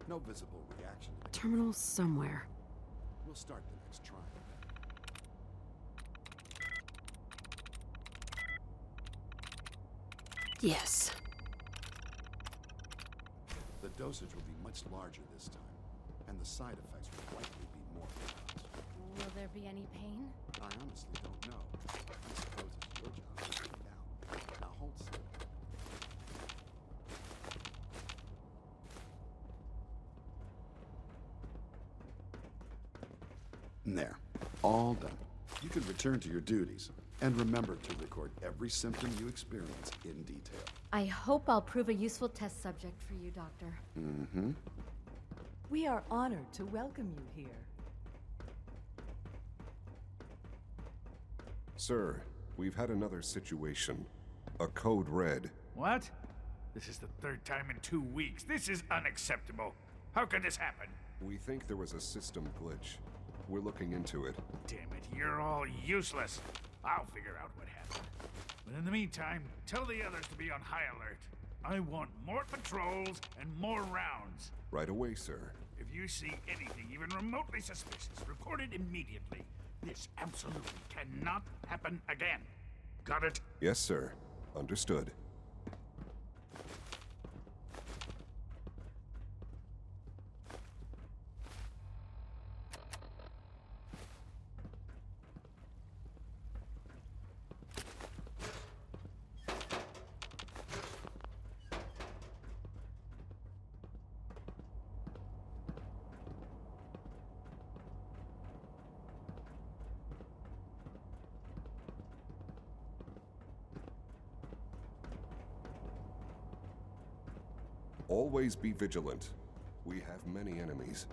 No visible reaction. Terminal somewhere. We'll start the next trial. Yes. The dosage will be much larger this time, and the side effects will likely be more pronounced. Will there be any pain? I honestly don't know. I suppose it's your job to find out. Now hold still. There. All done. You can return to your duties. And remember to record every symptom you experience in detail. I hope I'll prove a useful test subject for you, Doctor. Mm-hmm. We are honored to welcome you here. Sir, we've had another situation. A code red. What? This is the third time in 2 weeks. This is unacceptable. How could this happen? We think there was a system glitch. We're looking into it. Damn it, you're all useless. I'll figure out what happened. But in the meantime, tell the others to be on high alert. I want more patrols and more rounds. Right away, sir. If you see anything even remotely suspicious, report it immediately. This absolutely cannot happen again. Got it? Yes, sir. Understood. Always be vigilant. We have many enemies.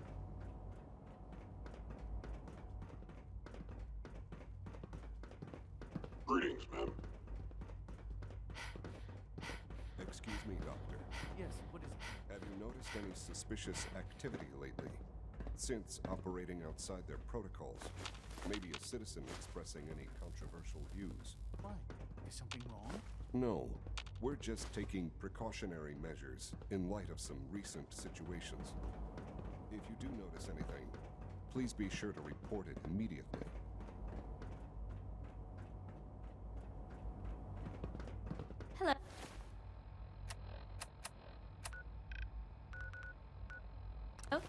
Greetings, ma'am. Excuse me, Doctor. Yes, what is it? Have you noticed any suspicious activity lately? Since operating outside their protocols, maybe a citizen expressing any controversial views. Why? Is something wrong? No, we're just taking precautionary measures in light of some recent situations. If you do notice anything, please be sure to report it immediately. Hello. Oh.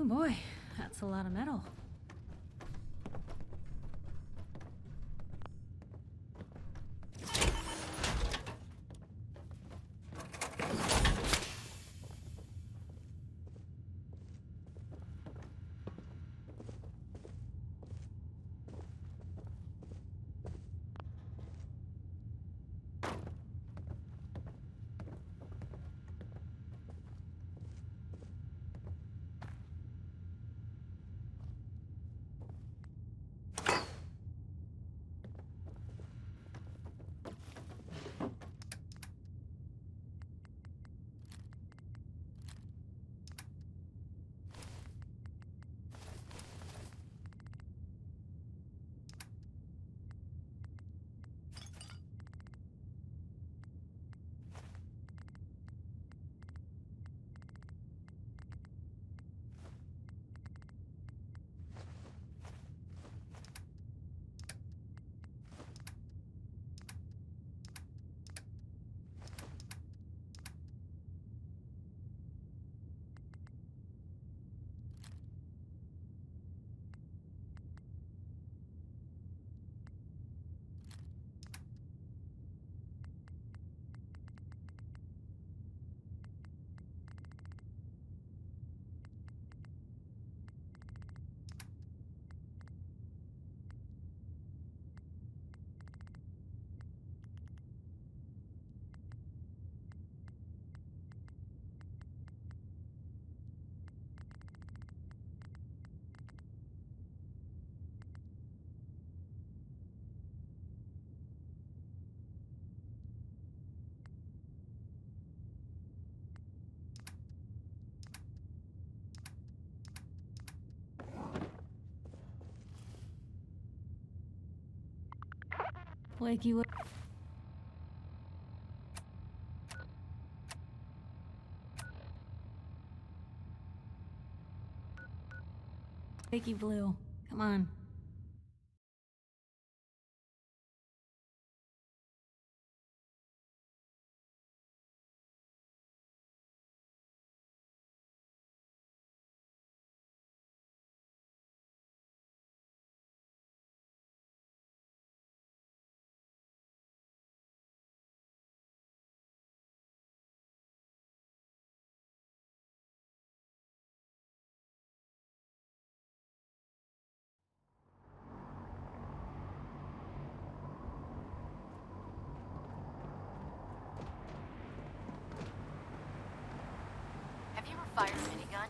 Oh boy, that's a lot of metal. Wake you up. Wakey Blue, come on. Have you ever fired a minigun?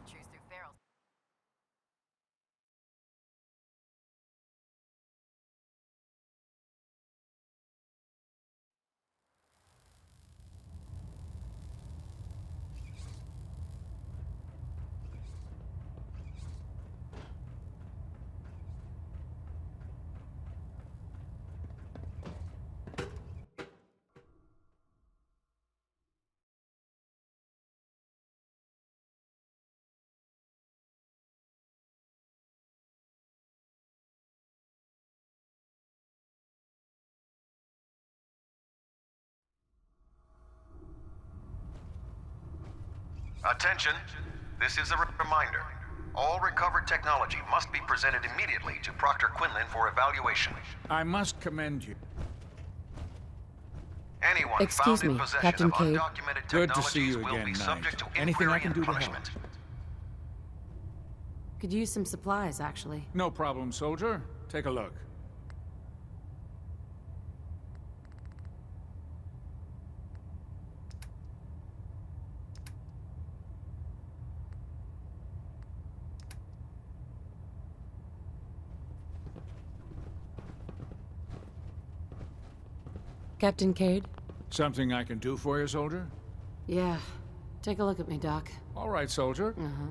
Chews through barrels. Attention! This is a reminder. All recovered technology must be presented immediately to Proctor Quinlan for evaluation. I must commend you. Anyone Excuse found in me, possession Captain of Cade. undocumented Good to see technologies you will again, be Knight. subject to Anything I inquiry can and do to help? punishment. Could use some supplies, actually. No problem, soldier. Take a look. Captain Cade? Something I can do for you, soldier? Yeah. Take a look at me, Doc. All right, soldier. Uh-huh.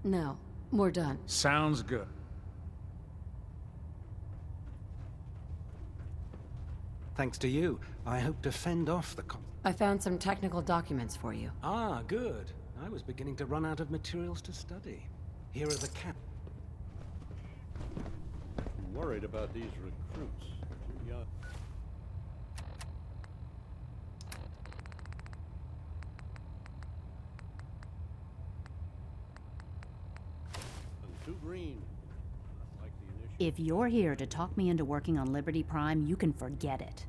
No. We're done. Sounds good. Thanks to you, I hope to fend off the I found some technical documents for you. Ah, good. I was beginning to run out of materials to study. Here are the I'm worried about these recruits. Too young. Too green. Not like the initial. If you're here to talk me into working on Liberty Prime, you can forget it.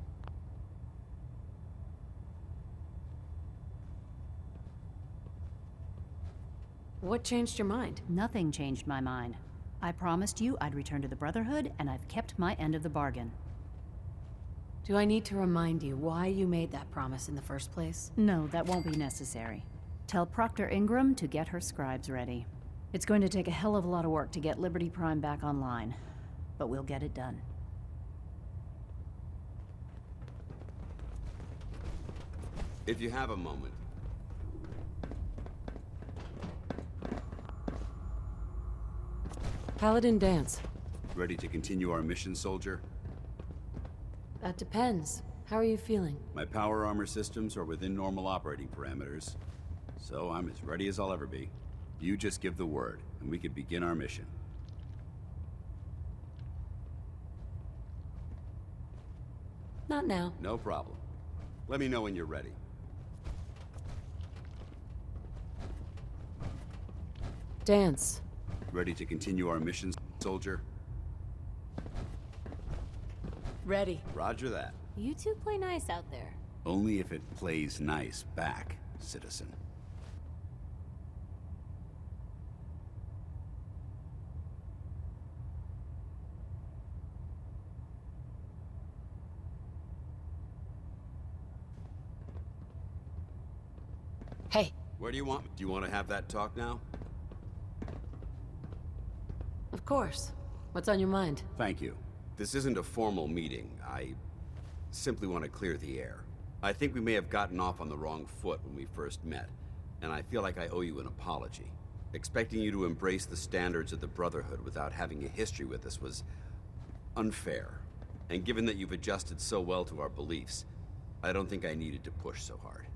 What changed your mind? Nothing changed my mind. I promised you I'd return to the Brotherhood, and I've kept my end of the bargain. Do I need to remind you why you made that promise in the first place? No, that won't be necessary. Tell Proctor Ingram to get her scribes ready. It's going to take a hell of a lot of work to get Liberty Prime back online, but we'll get it done. If you have a moment. Paladin dance. Ready to continue our mission, soldier? That depends. How are you feeling? My power armor systems are within normal operating parameters, so I'm as ready as I'll ever be. You just give the word, and we can begin our mission. Not now. No problem. Let me know when you're ready. Dance. Ready to continue our mission, soldier? Ready. Roger that. You two play nice out there. Only if it plays nice back, citizen. Hey. Where do you want me? Do you want to have that talk now? Of course. What's on your mind? Thank you. This isn't a formal meeting. I simply want to clear the air. I think we may have gotten off on the wrong foot when we first met, and I feel like I owe you an apology. Expecting you to embrace the standards of the Brotherhood without having a history with us was unfair. And given that you've adjusted so well to our beliefs, I don't think I needed to push so hard.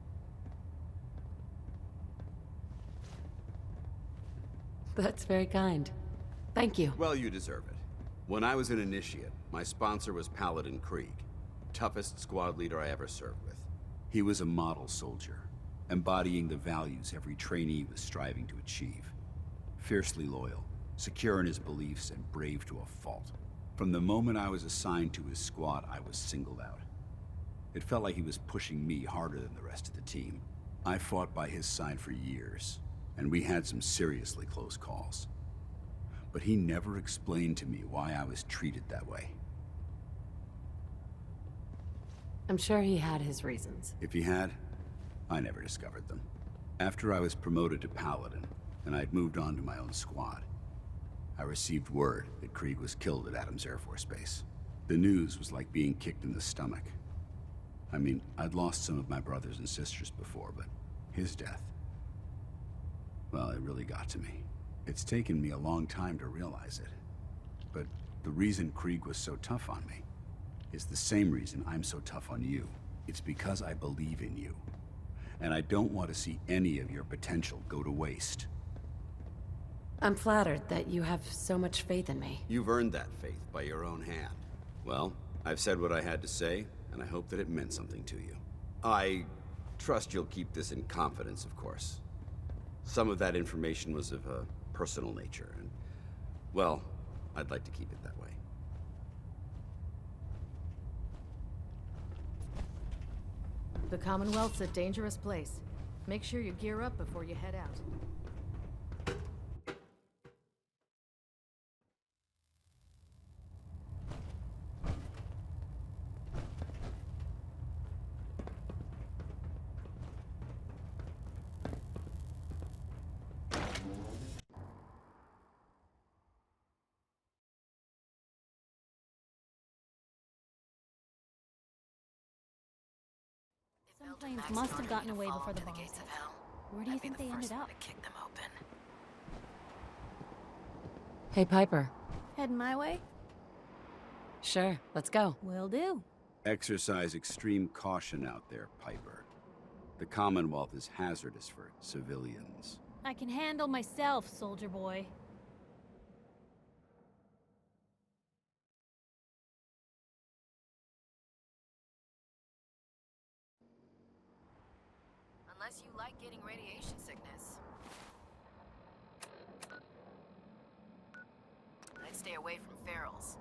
That's very kind. Thank you. Well, you deserve it. When I was an initiate, my sponsor was Paladin Krieg, toughest squad leader I ever served with. He was a model soldier, embodying the values every trainee was striving to achieve. Fiercely loyal, secure in his beliefs, and brave to a fault. From the moment I was assigned to his squad, I was singled out. It felt like he was pushing me harder than the rest of the team. I fought by his side for years, and we had some seriously close calls. But he never explained to me why I was treated that way. I'm sure he had his reasons. If he had, I never discovered them. After I was promoted to Paladin, and I'd moved on to my own squad, I received word that Krieg was killed at Adams Air Force Base. The news was like being kicked in the stomach. I mean, I'd lost some of my brothers and sisters before, but his death, well, it really got to me. It's taken me a long time to realize it. But the reason Krieg was so tough on me is the same reason I'm so tough on you. It's because I believe in you. And I don't want to see any of your potential go to waste. I'm flattered that you have so much faith in me. You've earned that faith by your own hand. Well, I've said what I had to say, and I hope that it meant something to you. I trust you'll keep this in confidence, of course. Some of that information was of a personal nature, and, well, I'd like to keep it that way. The Commonwealth's a dangerous place. Make sure you gear up before you head out. Some planes must have gotten away before the bombs hit. Where do you think they ended up? Hey, Piper. Heading my way? Sure, let's go. Will do. Exercise extreme caution out there, Piper. The Commonwealth is hazardous for civilians. I can handle myself, soldier boy. Unless you like getting radiation sickness. and stay away from ferals.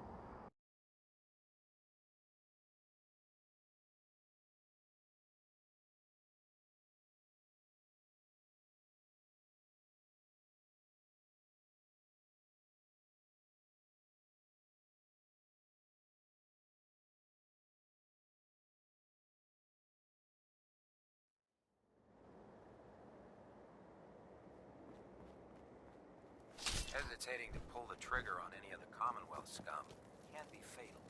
Hesitating to pull the trigger on any of the Commonwealth scum can be fatal.